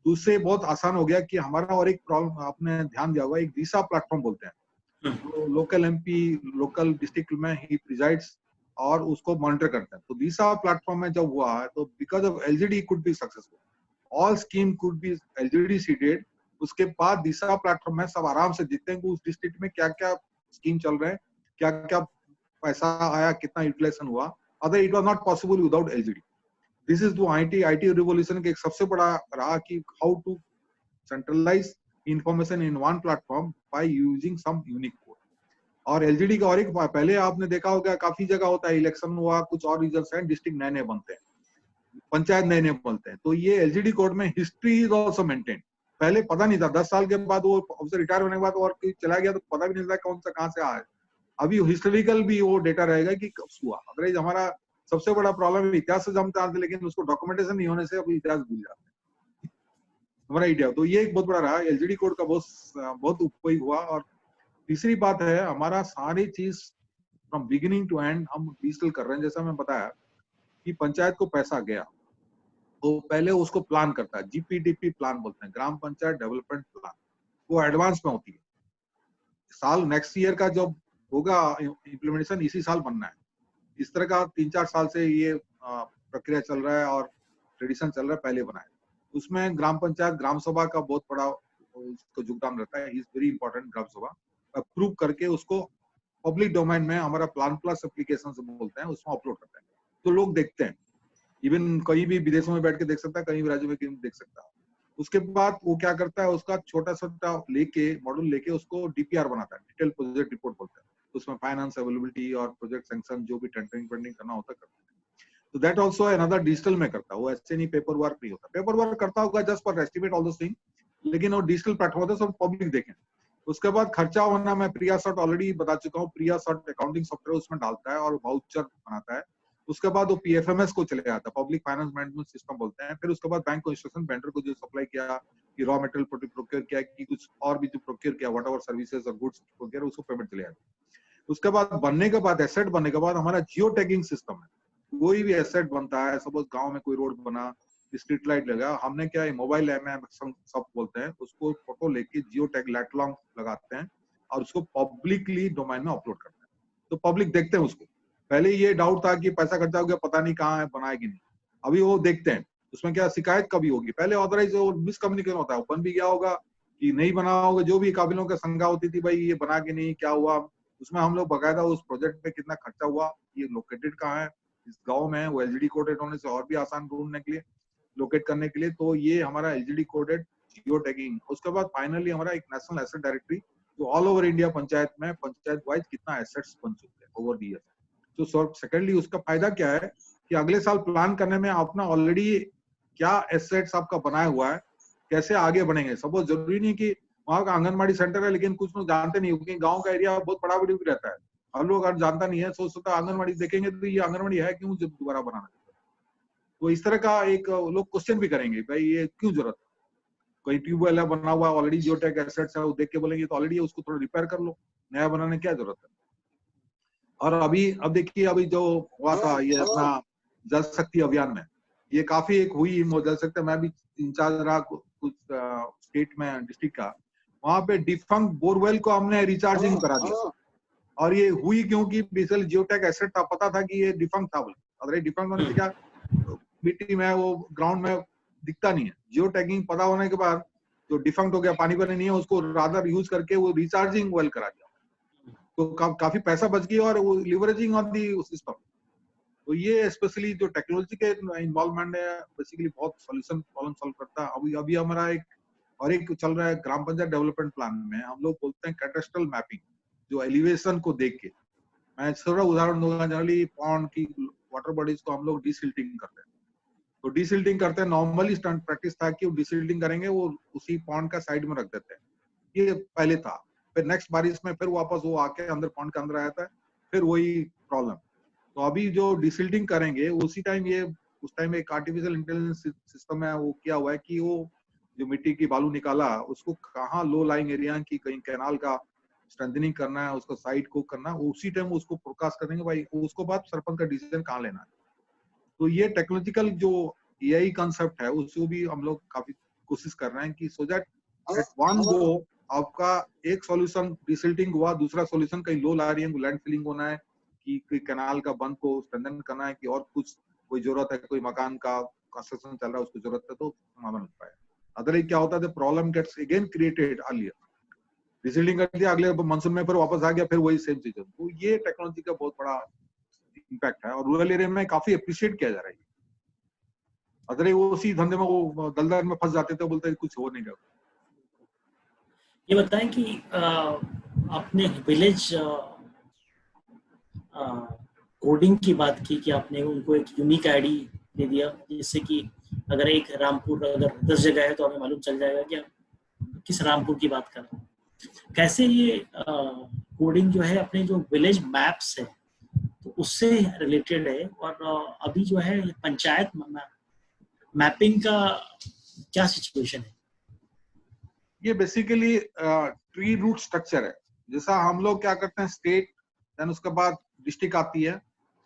S2: तो उससे बहुत आसान हो गया। कि हमारा और एक प्रॉब्लम आपने ध्यान दिया होगा, एक दिशा प्लेटफॉर्म बोलते हैं, तो लोकल एमपी, लोकल डिस्ट्रिक्ट में ही प्रिजाइड्स और उसको मॉनिटर करते हैं, तो दिशा प्लेटफॉर्म में जब हुआ है, तो because of LGD could be successful, all scheme could be LGD seeded, उसके बाद दिशा प्लेटफॉर्म में सब आराम से देखते हैं कि उस डिस्ट्रिक्ट में क्या क्या स्कीम चल रहे हैं, क्या क्या पैसा आया, कितना यूटिलाइजेशन हुआ, other it was not possible without LGD. This is the IT revolution के एक सबसे बड़ा रहा कि how to centralize information in one platform by using some unique code. और एलजीडी का और एक, पहले आपने देखा होगा काफी जगह होता है, इलेक्शन हुआ, कुछ और रीजन है, डिस्ट्रिक्ट नए नए बनते हैं, पंचायत नए नए बनते हैं, तो ये एलजीडी कोड में हिस्ट्री इज ऑल्सो मेंटेन। पहले पता नहीं था, 10 साल के बाद वो ऑफिसर रिटायर होने के बाद और चला गया तो पता भी नहीं था कौन सा कहाँ से आया। अभी हिस्टोरिकल भी वो डेटा रहेगा कि कब हुआ। अदरवाइज हमारा सबसे बड़ा प्रॉब्लम इतिहास से जमता है, लेकिन उसको डॉक्यूमेंटेशन नहीं होने से अभी इतिहास भूल जाते हैं हमारा इंडिया। तो ये एक बहुत बड़ा रहा, एलजीडी कोड का बहुत उपयोग हुआ। और तीसरी बात है, हमारा सारी चीज फ्रॉम बिगिनिंग टू एंड हम डिजिटल कर रहे हैं। जैसा मैं बताया कि पंचायत को पैसा गया तो पहले उसको प्लान करता है, जीपीडीपी प्लान बोलते हैं, ग्राम पंचायत डेवलपमेंट प्लान, वो एडवांस में होती है। साल नेक्स्ट ईयर का जब होगा इम्प्लीमेंटेशन, इसी साल बनना है। इस तरह का 3-4 साल से ये प्रक्रिया चल रहा है और ट्रेडिशन चल रहा है, पहले बनाए। उसमें ग्राम पंचायत, ग्राम सभा का बहुत बड़ा उसको योगदान रहता है, इज वेरी इंपॉर्टेंट। ग्राम सभा अप्रूव करके उसको पब्लिक डोमेन में, हमारा प्लान प्लस एप्लीकेशन से बोलते हैं, उसमें अपलोड करते हैं, तो लोग देखते हैं। इवन कहीं भी विदेशों में बैठ के देख सकता है, कहीं भी राज्यों में कहीं देख सकता है। उसके बाद वो क्या करता है, उसका छोटा छोटा लेके मॉड्यूल लेके उसको डीपीआर बनाता है, डिटेल प्रोजेक्ट रिपोर्ट बोलते हैं। उसमें फाइनेंस अवेलेबिलिटी और प्रोजेक्ट सैंक्शन जो भी टेंडरिंग पेंडिंग करना होता है करते हैं। तो दैट आल्सो अनदर डिजिटल में करता है वो, ऐसे नहीं पेपर वर्क नहीं होता। पेपर वर्क करता होगा just for estimate all those thing, लेकिन वो डिजिटल प्लेटफॉर्म होता है, सब पब्लिक देखें। उसके बाद खर्चा होना, मैं प्रिया सॉर्ट ऑलरेडी बता चुका हूँ, प्रिया सॉर्ट अकाउंटिंग सॉफ्टवेयर उसमें डालता है और वाउचर बनाता है। उसके बाद वो पीएफएमएस को चले जाता है, पब्लिक फाइनेंस मैनेजमेंट सिस्टम बोलते हैं। फिर उसके बाद बैंक को इंस्ट्रक्शन, वेंडर को जो सप्लाई किया कि रॉ मटेरियल प्रोक्योर किया कि कुछ और भी जो प्रोक्योर किया, व्हाट एवर सर्विसेज और गुड्स प्रोक्योर, उसको पेमेंट चले जाती है। उसके बाद बनने के बाद, एसेट बनने के बाद हमारा जियो टैगिंग सिस्टम है। कोई भी एसेट बनता है, सपोज गांव में कोई रोड बना, स्ट्रीट लाइट लगा, हमने क्या है, मोबाइल ऐप सब बोलते हैं, उसको फोटो लेके जियो टैग लैटलॉन्ग लगाते हैं और उसको पब्लिकली डोमेन में अपलोड करते हैं। तो पब्लिक देखते हैं उसको। पहले ये डाउट था कि पैसा खर्चा हो गया, पता नहीं कहाँ है, बनाए कि नहीं। अभी वो देखते हैं उसमें क्या शिकायत कभी होगी। पहले ऑथराइज और मिसकम्युनिकेशन होता है, बन भी गया होगा कि नहीं बना होगा, जो भी काबिलों का शंका होती थी, भाई ये बना के नहीं, क्या हुआ। उसमें हम लोग बकायदा उस प्रोजेक्ट में कितना खर्चा हुआ, ये लोकेटेड कहाँ है, इस गाँव में है, वो एलजीडी कोडेड होने से और भी आसान ढूंढने के लिए, लोकेट करने के लिए। तो ये हमारा एलजीडी कोडेड जियो टैगिंग। उसके बाद फाइनली हमारा एक नेशनल एसेट डायरेक्टरी, जो ऑल ओवर इंडिया पंचायत में, पंचायत वाइज कितना एसेट्स बन चुके हैं ओवर द ईयर। तो सेकेंडली उसका फायदा क्या है कि अगले साल प्लान करने में अपना ऑलरेडी क्या एसेट्स आपका बनाया हुआ है, कैसे आगे बढ़ेंगे। सपोज जरूरी नहीं कि वहाँ का आंगनबाड़ी सेंटर है, लेकिन कुछ लोग जानते नहीं, क्योंकि गांव का एरिया बहुत बड़ा भी रहता है, हर लोग अगर जानता नहीं है, सोचता है आंगनबाड़ी देखेंगे तो ये आंगनबाड़ी है क्यों जब दोबारा बनाना। तो इस तरह का एक लोग क्वेश्चन भी करेंगे, भाई ये क्यों जरूरत है, कोई ट्यूबवेल है बना हुआ ऑलरेडी, जियो टैग एसेट्स है, वो देख के बोलेंगे तो ऑलरेडी उसको थोड़ा रिपेयर कर लो, नया बनाने क्या जरूरत है। और अब देखिए, अभी जो हुआ था ये अपना जल शक्ति अभियान में, ये काफी एक हुई जल शक्ति, मैं भी इंचार्ज रहा कुछ स्टेट में, डिस्ट्रिक्ट का। वहां पे डिफंक्ट बोरवेल को हमने रिचार्जिंग करा दिया। और ये हुई क्योंकि बेसिकली जियो टैग एसेट था, पता था कि ये डिफंक्ट था बोले। अगर ये डिफंक्ट होने से क्या, मिट्टी में वो ग्राउंड में दिखता नहीं है। जियो टैगिंग पता होने के बाद जो डिफंक्ट हो गया, पानी पर नहीं है, उसको रादर यूज करके वो रिचार्जिंग वेल करा दिया, तो काफी पैसा बच गया और वो लिवरेजिंग ऑन दी सिस्टम। तो ये स्पेशली जो टेक्नोलॉजी के इन्वॉल्वमेंट है, बेसिकली बहुत सोल्यूशन प्रॉब्लम सॉल्व करता है। अभी हमारा एक चल रहा है ग्राम पंचायत डेवलपमेंट प्लान में, हम लोग बोलते हैं कैडेस्ट्रल मैपिंग, जो एलिवेशन को देख के। मैं थोड़ा उदाहरण दूंगा, जनरली पॉन्ड की वाटर बॉडीज को हम लोग डिसिल्टिंग करते हैं। तो डिसिल्टिंग करते हैं, नॉर्मली प्रैक्टिस था कि वो डिसिल्टिंग करेंगे, वो उसी पॉन्ड का साइड में रख देते हैं, ये पहले था। फिर नेक्स्ट बारिश में फिर वापस वो आके अंदर पॉन्ड के अंदर आया था, फिर वही प्रॉब्लम। तो अभी जो डिसिल्टिंग करेंगे उसी टाइम उस टाइम एक आर्टिफिशियल इंटेलिजेंस सिस्टम है, वो किया हुआ है कि वो जो मिट्टी की बालू निकाला, उसको कहाँ लो लाइंग एरिया की कहीं कैनाल का स्ट्रेंथनिंग करना है, उसको साइड को करना है, उसी टाइम उसको फोरकास्ट कर देंगे भाई, उसको बाद सरपंच का डिसीजन कहाँ लेना है। तो ये टेक्नोलॉजिकल जो एआई कंसेप्ट है, उसको भी हम लोग काफी कोशिश कर रहे हैं कि so that at one go आपका एक सॉल्यूशन डिसिल्टिंग हुआ, दूसरा सॉल्यूशन कहीं लो लाइंग लैंड फिलिंग होना है, कि कोई कैनाल का बंद को स्ट्रेंथन करना है, कि और कुछ कोई जरूरत है, कोई मकान का कंस्ट्रक्शन चल रहा है उसको जरूरत है, तो समाधान हो पाए। अदरवाइज क्या होता है, problem gets again created earlier. Desilting कर दिया, अगले मानसून में फिर वापस आ गया, फिर वही सेम चीज। तो ये टेक्नोलॉजी का बहुत बड़ा इम्पैक्ट है और रूरल एरिया में काफी अप्रिशिएट किया जा रहा है। अदरवाइज वो उसी धंधे में वो दलदल में फंस जाते थे, बोलते कुछ हो नहीं गया।
S1: ये बताएं कि आपने विलेज कोडिंग की बात की कि आपने उनको एक यूनिक आईडी दे दिया, जिससे कि अगर एक रामपुर अगर 10 जगह है तो हमें मालूम चल जाएगा कि आप किस रामपुर की बात कर रहे हैं। कैसे ये कोडिंग जो है अपने जो विलेज मैप्स है तो उससे रिलेटेड है, और अभी जो है पंचायत मैपिंग का क्या सिचुएशन है?
S2: ये बेसिकली ट्री रूट स्ट्रक्चर है। जैसा हम लोग क्या करते हैं, स्टेट, देन उसके बाद डिस्ट्रिक्ट आती है,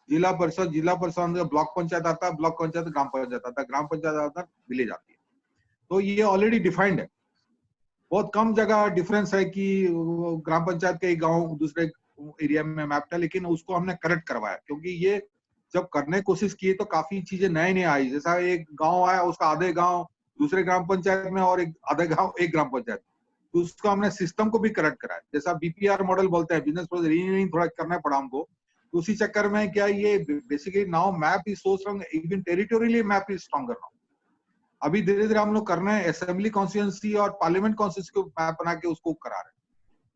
S2: जिला परिषद ब्लॉक पंचायत आता है, ब्लॉक पंचायत ग्राम पंचायत आता है, ग्राम पंचायत आता है, विलेज आती है। तो ये ऑलरेडी डिफाइंड है। बहुत कम जगह डिफरेंस है कि ग्राम पंचायत के गांव दूसरे एरिया में मैप था, लेकिन उसको हमने करेक्ट करवाया, क्योंकि ये जब करने की कोशिश की तो काफी चीजें नए आई। जैसा एक गांव आया, उसका आधे गांव दूसरे ग्राम पंचायत में और एक आधे गांव एक ग्राम पंचायत, तो उसको हमने सिस्टम को भी करेक्ट कराया। जैसा बीपीआर मॉडल बोलते हैं, बिजनेस प्रोसेस रीइंजीनियरिंग थोड़ा करना पड़ा हमको। तो उसी चक्कर में क्या, ये basically now map is so strong, even territorially map is stronger now. अभी धीरे धीरे हम लोग कर रहे हैं असेंबली कॉन्स्टिट्यूएंसी और पार्लियामेंट कॉन्स्टिट्यूएंसी को मैप बना के उसको करा रहे हैं,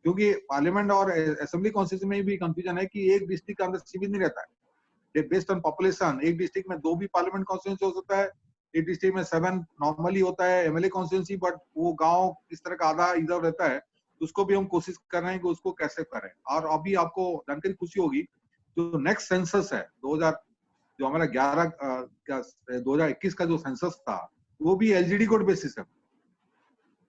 S2: क्योंकि पार्लियामेंट और असेंबली कॉन्स्टिट्यूएंसी में भी कंफ्यूजन है कि एक डिस्ट्रिक्ट के अंदर सीमित नहीं रहता है, बेस्ड ऑन पॉपुलेशन। एक डिस्ट्रिक्ट में 2 भी पार्लियामेंट कॉन्स्टिट्यूएंसी हो सकता है, एक डिस्ट्रिक्ट में 7 नॉर्मली होता है एमएलए कॉन्स्टिट्यूएंसी, बट वो गांव इस तरह का आधा इधर रहता है। तो उसको भी हम कोशिश कर रहे हैं कि उसको कैसे करें। और अभी आपको जानकारी खुशी होगी, जो नेक्स्ट सेंसस है 2000 जो हमारा 2021 का जो सेंसस था वो भी एलजीडी कोड बेसिस है।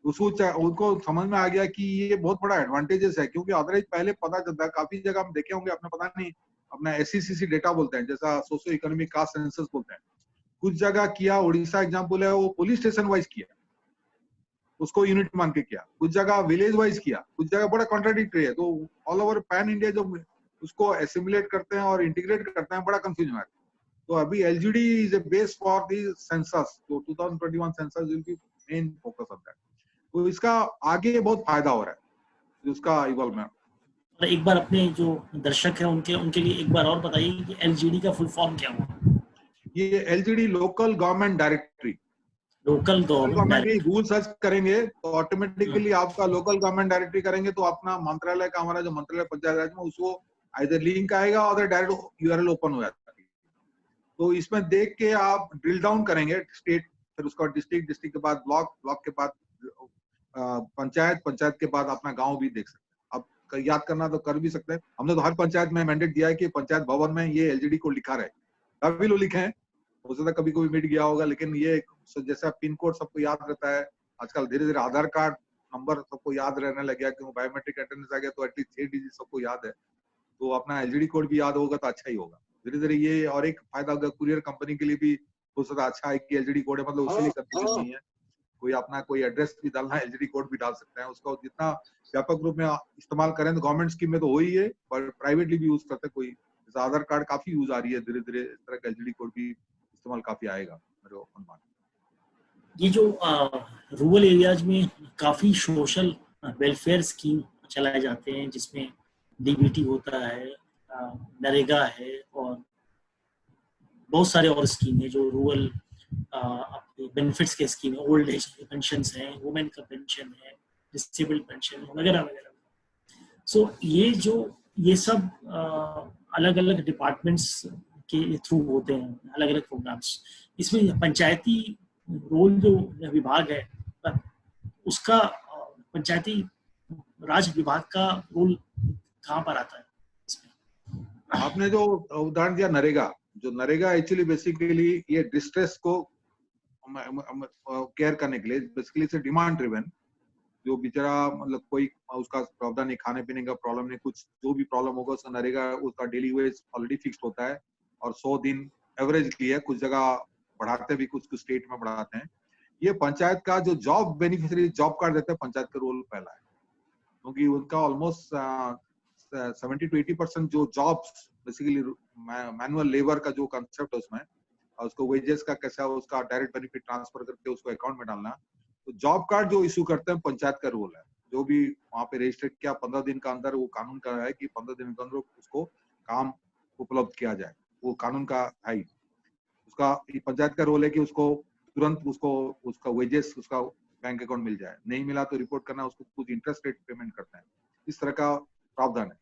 S2: उनको समझ में आ गया कि ये बहुत बड़ा एडवांटेजेस है, क्योंकि अदरवाइज पहले पता चलता है, काफी जगह हम देखे होंगे, अपने पता नहीं, अपना एससीसी डेटा बोलते हैं, जैसा सोशियो इकोनॉमिक कास्ट सेंसस बोलते हैं, कुछ जगह किया, उड़ीसा एग्जाम्पल है, वो पुलिस स्टेशन वाइज किया, उसको यूनिट मान के किया, कुछ जगह विलेज वाइज किया, कुछ जगह बड़ा कॉन्ट्राडिक्टरी है। तो ऑल ओवर पैन इंडिया जो उसको एसिमुलेट करते हैं और इंटीग्रेट करते हैं, बड़ा कंफ्यूजन है। तो अभी LGD is a base for the census, तो 2021 census will be main focus of that. तो इसका आगे बहुत फायदा हो रहा है उसका इवॉल्वमेंट।
S1: और एक बार अपने जो दर्शक हैं उनके लिए एक बार और बताइए कि एलजीडी का फुल फॉर्म क्या हुआ?
S2: ये LGD local government directory,
S1: local
S2: government के
S1: गवर्नमेंट
S2: रूल सर्च करेंगे तो ऑटोमेटिकली आपका लोकल गवर्नमेंट डायरेक्टरी करेंगे तो अपना मंत्रालय का, हमारा जो मंत्रालय पंचायत राज में, उसको आइदर लिंक आएगा और डायरेक्ट यूआरएल ओपन हो जाता है। तो इसमें देख के आप ड्रिल डाउन करेंगे स्टेट, फिर उसका डिस्ट्रिक्ट, डिस्ट्रिक्ट के बाद ब्लॉक, ब्लॉक के बाद पंचायत, पंचायत के बाद अपना गांव भी देख सकते हैं। अब याद करना तो कर भी सकते हैं, हमने तो हर पंचायत में मैंडेट दिया है कि पंचायत भवन में ये एलजीडी को लिखा रहे, कभी लोग लिखे हैं, हो सकता है कभी कोई मिट गया होगा, लेकिन ये जैसा पिन कोड सबको याद रहता है, आजकल धीरे धीरे आधार कार्ड नंबर सबको याद रहने लग गया, क्योंकि बायोमेट्रिक अटेंडेंस आ गया तो एटलीस्ट 6 डिजिट सबको याद है, तो अपना एलजीडी कोड भी याद होगा तो अच्छा ही होगा धीरे धीरे। ये और एक फायदा होगा कुरियर कंपनी के लिए भी, हो सकता अच्छा है कि एलजीडी कोड है, मतलब उसके लिए कंफ्यूजन नहीं है, कोई अपना कोई एड्रेस भी डालना है, एलजीडी कोड भी डाल सकते हैं, उसका जितना व्यापक रूप में इस्तेमाल करें तो गवर्नमेंट स्कीम में तो हो ही है, पर प्राइवेटली भी यूज करते हैं, कोई जैसे आधार कार्ड काफी यूज आ रही है धीरे धीरे, इस तरह का एलजीडी कोड भी इस्तेमाल काफी आएगा मेरे अनुमान।
S1: ये जो रूरल एरियाज में काफी सोशल वेलफेयर स्कीम चलाए जाते हैं, जिसमें डीबीटी होता है, नरेगा है और बहुत सारे और स्कीम है जो रूरल अपने बेनिफिट्स के स्कीम है, ओल्ड एज पेंशन है, वुमेन का पेंशन है, डिसेबल्ड पेंशन वगैरह वगैरह। सो ये सब अलग अलग डिपार्टमेंट्स के थ्रू होते हैं, अलग अलग प्रोग्राम्स। इसमें पंचायती रोल जो विभाग है उसका, पंचायती राज विभाग का रोल कहाँ पर आता है इसमें?
S2: आपने जो उदाहरण दिया नरेगा, जो नरेगा एक्चुअली बेसिकली ये डिस्ट्रेस को केयर करने के लिए, बेसिकली से डिमांड ड्रिवन, जो बेचारा मतलब कोई उसका प्रावधान नहीं, खाने पीने का प्रॉब्लम नहीं, कुछ जो भी प्रॉब्लम होगा उसका नरेगा, उसका डेली वेज ऑलरेडी फिक्स्ड होता है और 100 दिन एवरेज की है, कुछ जगह बढ़ाते भी, कुछ स्टेट में बढ़ाते हैं। ये पंचायत का जो जॉब बेनिफिशियरी जॉब कार्ड देते हैं, पंचायत का रोल पहला है, क्योंकि उनका ऑलमोस्ट 70 to 80% जो जॉब्स बेसिकली मैनुअल लेबर का जो कंसेप्ट है उसमें, और उसको वेजेस का कैसा, उसका डायरेक्ट बेनिफिट ट्रांसफर करके उसको अकाउंट में डालना, तो जॉब कार्ड जो इशू करते हैं पंचायत का रोल है। जो भी वहाँ पे रजिस्ट्रेट किया 15 दिन का अंदर, वो कानून का है कि 15 दिन के अंदर उसको काम उपलब्ध किया जाए, वो कानून का है ही। उसका पंचायत का रोल है कि उसको तुरंत उसका वेजेस उसका बैंक अकाउंट मिल जाए, नहीं मिला तो रिपोर्ट करना, उसको कुछ इंटरेस्ट रेट पेमेंट करते हैं, इस तरह का प्रावधान है।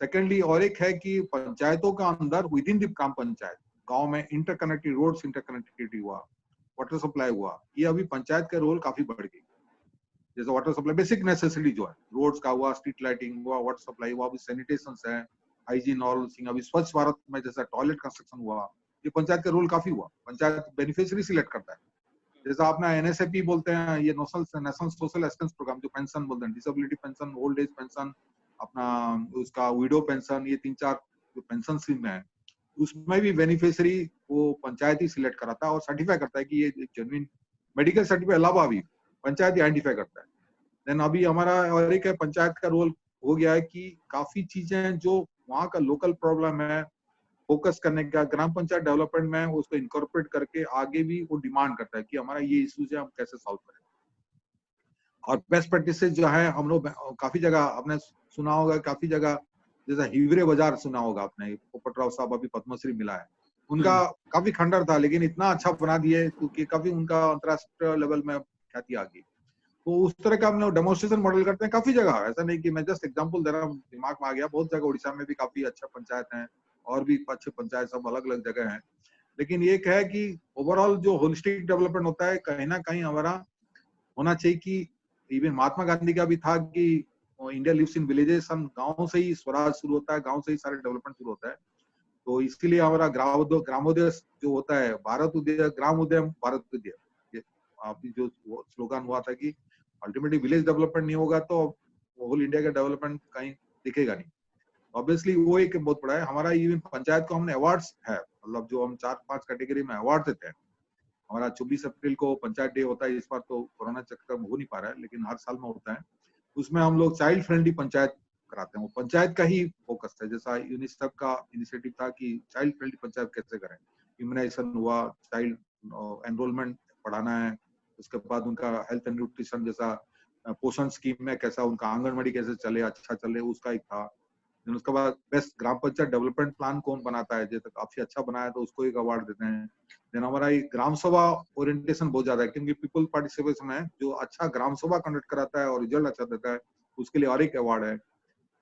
S2: सेकेंडली और एक है कि पंचायतों का अंदर with in the gram panchayat, गांव में इंटरकनेक्टेड रोड्स, इंटरकनेक्टिविटी हुआ, वाटर सप्लाई हुआ, ये अभी पंचायत का रोल काफी बढ़ गई। जैसे वाटर सप्लाई बेसिक नेसेसिटी जो है, रोड्स का हुआ, स्ट्रीट लाइटिंग हुआ, वाटर सप्लाई हुआ, अभी सैनिटेशन है, हाइजीन ऑल थिंग, अभी स्वच्छ भारत में जैसा टॉयलेट कंस्ट्रक्शन हुआ, ये पंचायत का रोल काफी हुआ। पंचायत बेनिफिशियरी सिलेक्ट करता है, जैसा आपने एनएसएपी बोलते हैं, ये नेशनल सोशल असिस्टेंस प्रोग्राम, जो पेंशन बोलते हैं, disability pension, old age pension, अपना उसका विडो पेंशन, ये 3-4 जो पेंशन स्कीम है, उसमें भी बेनिफिशियरी वो पंचायत ही सिलेक्ट कराता है और सर्टिफाई करता है कि ये जेन्युइन मेडिकल सर्टिफिकेट अलावा भी पंचायत ही आइडेंटिफाई करता है। देन अभी हमारा और एक है, पंचायत का रोल हो गया है कि काफी चीजें जो वहाँ का लोकल प्रॉब्लम है फोकस करने का, ग्राम पंचायत डेवलपमेंट में उसको इनकॉर्पोरेट करके आगे भी वो डिमांड करता है कि हमारा ये इश्यूज है, हम कैसे सॉल्व करें। और बेस्ट प्रैक्टिसेस जो है, हम लोग काफी जगह आपने सुना होगा, काफी जगह जैसा हिवरे बाजार सुना होगा आपने, पोपटराव साहब अभी पद्मश्री मिला है, उनका काफी खंडर था लेकिन इतना अच्छा बना दिए क्योंकि काफी उनका अंतरराष्ट्रीय लेवल में ख्याति आ गई। तो उस तरह का हम लोग डेमोन्स्ट्रेशन मॉडल करते हैं काफी जगह, ऐसा नहीं कि मैं जस्ट एग्जांपल दे रहा हूँ, दिमाग में आ गया, बहुत जगह उड़ीसा में भी काफी अच्छा पंचायत है और भी अच्छे पंचायत सब अलग अलग जगह हैं। लेकिन ये है कि ओवरऑल जो होलिस्टिक डेवलपमेंट होता है, कहीं ना कहीं हमारा होना चाहिए कि इवन महात्मा गांधी का भी था कि इंडिया लिव्स इन विलेजेस, हम गाँव से ही स्वराज शुरू होता है, गाँव से ही सारे डेवलपमेंट शुरू होता है। तो इसलिए हमारा ग्रामोदय जो होता है, भारत उदय, ग्राम उदय, भारत उदय, ये अभी जो स्लोगन हुआ था कि अल्टीमेटली विलेज डेवलपमेंट नहीं होगा तो होल इंडिया का डेवलपमेंट कहीं दिखेगा नहीं। ऑब्वियसली वो एक बहुत बड़ा है। हमारा इवन पंचायत को हमने अवार्ड्स है, मतलब जो हम 4-5 कैटेगरी में अवार्ड देते हैं। हमारा 24 अप्रैल को पंचायत डे होता है, इस बार तो कोरोना चक्कर में हो नहीं पा रहा है, लेकिन हर साल में होता है। उसमें हम लोग चाइल्ड फ्रेंडली पंचायत कराते हैं, वो पंचायत का ही फोकस है। जैसा यूनिसेफ का इनिशिएटिव था कि चाइल्ड फ्रेंडली पंचायत कैसे करें, इम्यूनाइजेशन हुआ, चाइल्ड एनरोलमेंट बढ़ाना है, उसके बाद उनका हेल्थ एंड न्यूट्रिशन जैसा पोषण स्कीम में कैसा उनका आंगनबाड़ी कैसे चले, अच्छा चले, उसका एक था। उसके बाद बेस्ट ग्राम पंचायत डेवलपमेंट प्लान कौन बनाता है, जैसे काफी अच्छा बनाया तो उसको एक अवार्ड देते हैं। देन हमारा ये ग्राम सभा ओरिएंटेशन बहुत ज्यादा है, क्योंकि पीपल पार्टिसिपेशन है, जो अच्छा ग्राम सभा कंडक्ट कराता है और रिजल्ट अच्छा देता है उसके लिए और एक अवार्ड है।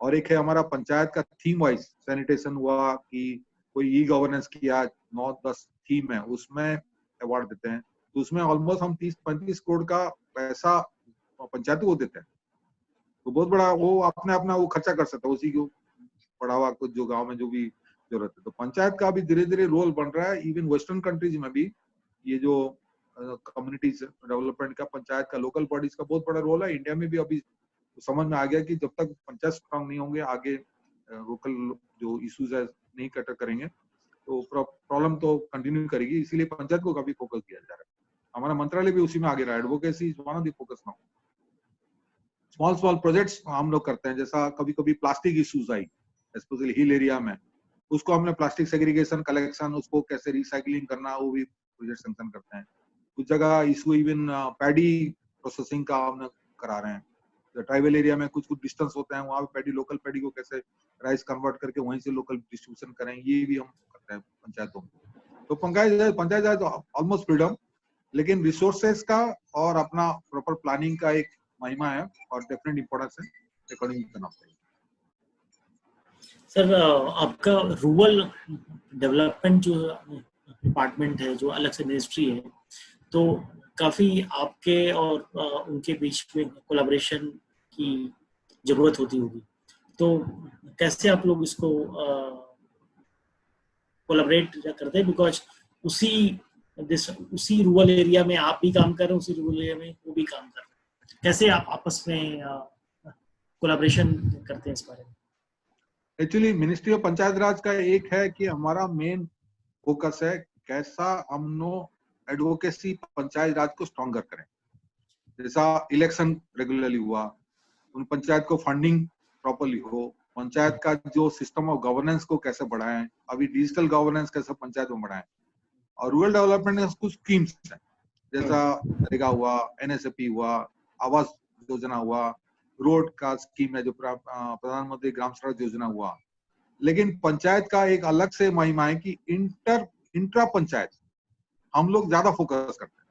S2: और एक है हमारा पंचायत का थीम वाइज सैनिटेशन हुआ कि कोई ई गवर्नेंस किया, 9-10 थीम है, उसमें अवार्ड देते हैं। तो उसमें ऑलमोस्ट हम 30-35 करोड़ का पैसा पंचायत को देते हैं। तो बहुत बड़ा वो अपना वो खर्चा कर सकता है, उसी को बढ़ावा कुछ जो गांव में जो भी जरूरत है। तो पंचायत का भी धीरे धीरे रोल बन रहा है। इवन वेस्टर्न कंट्रीज में भी ये जो कम्युनिटीज डेवलपमेंट का पंचायत का, लोकल बॉडीज का बहुत बड़ा रोल है। इंडिया में भी अभी समझ में आ गया कि जब तक पंचायत स्ट्रांग नहीं होंगे, आगे लोकल जो इश्यूज है नहीं कटर करेंगे तो प्रॉब्लम तो कंटिन्यू करेगी। इसीलिए पंचायत को काफी फोकस दिया जा रहा है। हमारा मंत्रालय भी उसी में आगे रहा है। Advocacy is one of the focus now. Small projects हम लोग करते हैं, जैसा कभी कभी plastic issues I specially hill area में, उसको हमने प्लास्टिक सेग्रीगेशन, कलेक्शन, उसको कैसे रिसाइकलिंग करना, वो भी प्रोजेक्ट सैंक्शन करते हैं। कुछ जगह इशू इवन पैडी प्रोसेसिंग का हमने करा रहे हैं। तो ट्राइबल एरिया में कुछ डिस्टेंस होते हैं, वहाँ पे पैडी, लोकल पैडी को कैसे राइस कन्वर्ट करके वहीं से लोकल डिस्ट्रीब्यूशन करें, ये भी हम करते हैं पंचायतों में। तो पंचायत जाए तो ऑलमोस्ट फ्रीडम, लेकिन रिसोर्सेस का और अपना प्रॉपर प्लानिंग का एक महिमा है और डेफिनेट इंपॉर्टेंस है, अकॉर्डिंग टू करना चाहिए।
S1: सर, आपका रूरल डेवलपमेंट जो डिपार्टमेंट है, जो अलग से मिनिस्ट्री है, तो काफी आपके और उनके बीच में कोलैबोरेशन की जरूरत होती होगी। तो कैसे आप लोग इसको कोलैबोरेट करते हैं? बिकॉज उसी रूरल एरिया में आप भी काम कर रहे हैं, उसी रूरल एरिया में वो भी काम कर रहे हैं। कैसे आप आपस में कोलैबोरेशन करते हैं इस बारे में?
S2: एक्चुअली मिनिस्ट्री ऑफ पंचायत राज का एक है कि हमारा मेन फोकस है कैसा हम लोग एडवोकेसी पंचायत राज को स्ट्रॉन्गर करें। जैसा इलेक्शन रेगुलरली हुआ, उन पंचायत को फंडिंग प्रॉपरली हो, पंचायत का जो सिस्टम ऑफ गवर्नेंस को कैसे बढ़ाएं, अभी डिजिटल गवर्नेंस कैसे पंचायत में बढ़ाएं। और रूरल डेवलपमेंट में कुछ स्कीम्स है, जैसा नरेगा हुआ, NSAP हुआ, आवास योजना हुआ, रोड का स्कीम है जो प्रधानमंत्री ग्राम सड़क योजना हुआ। लेकिन पंचायत का एक अलग से महिमा है कि इंट्रा पंचायत हम लोग ज्यादा फोकस करते हैं।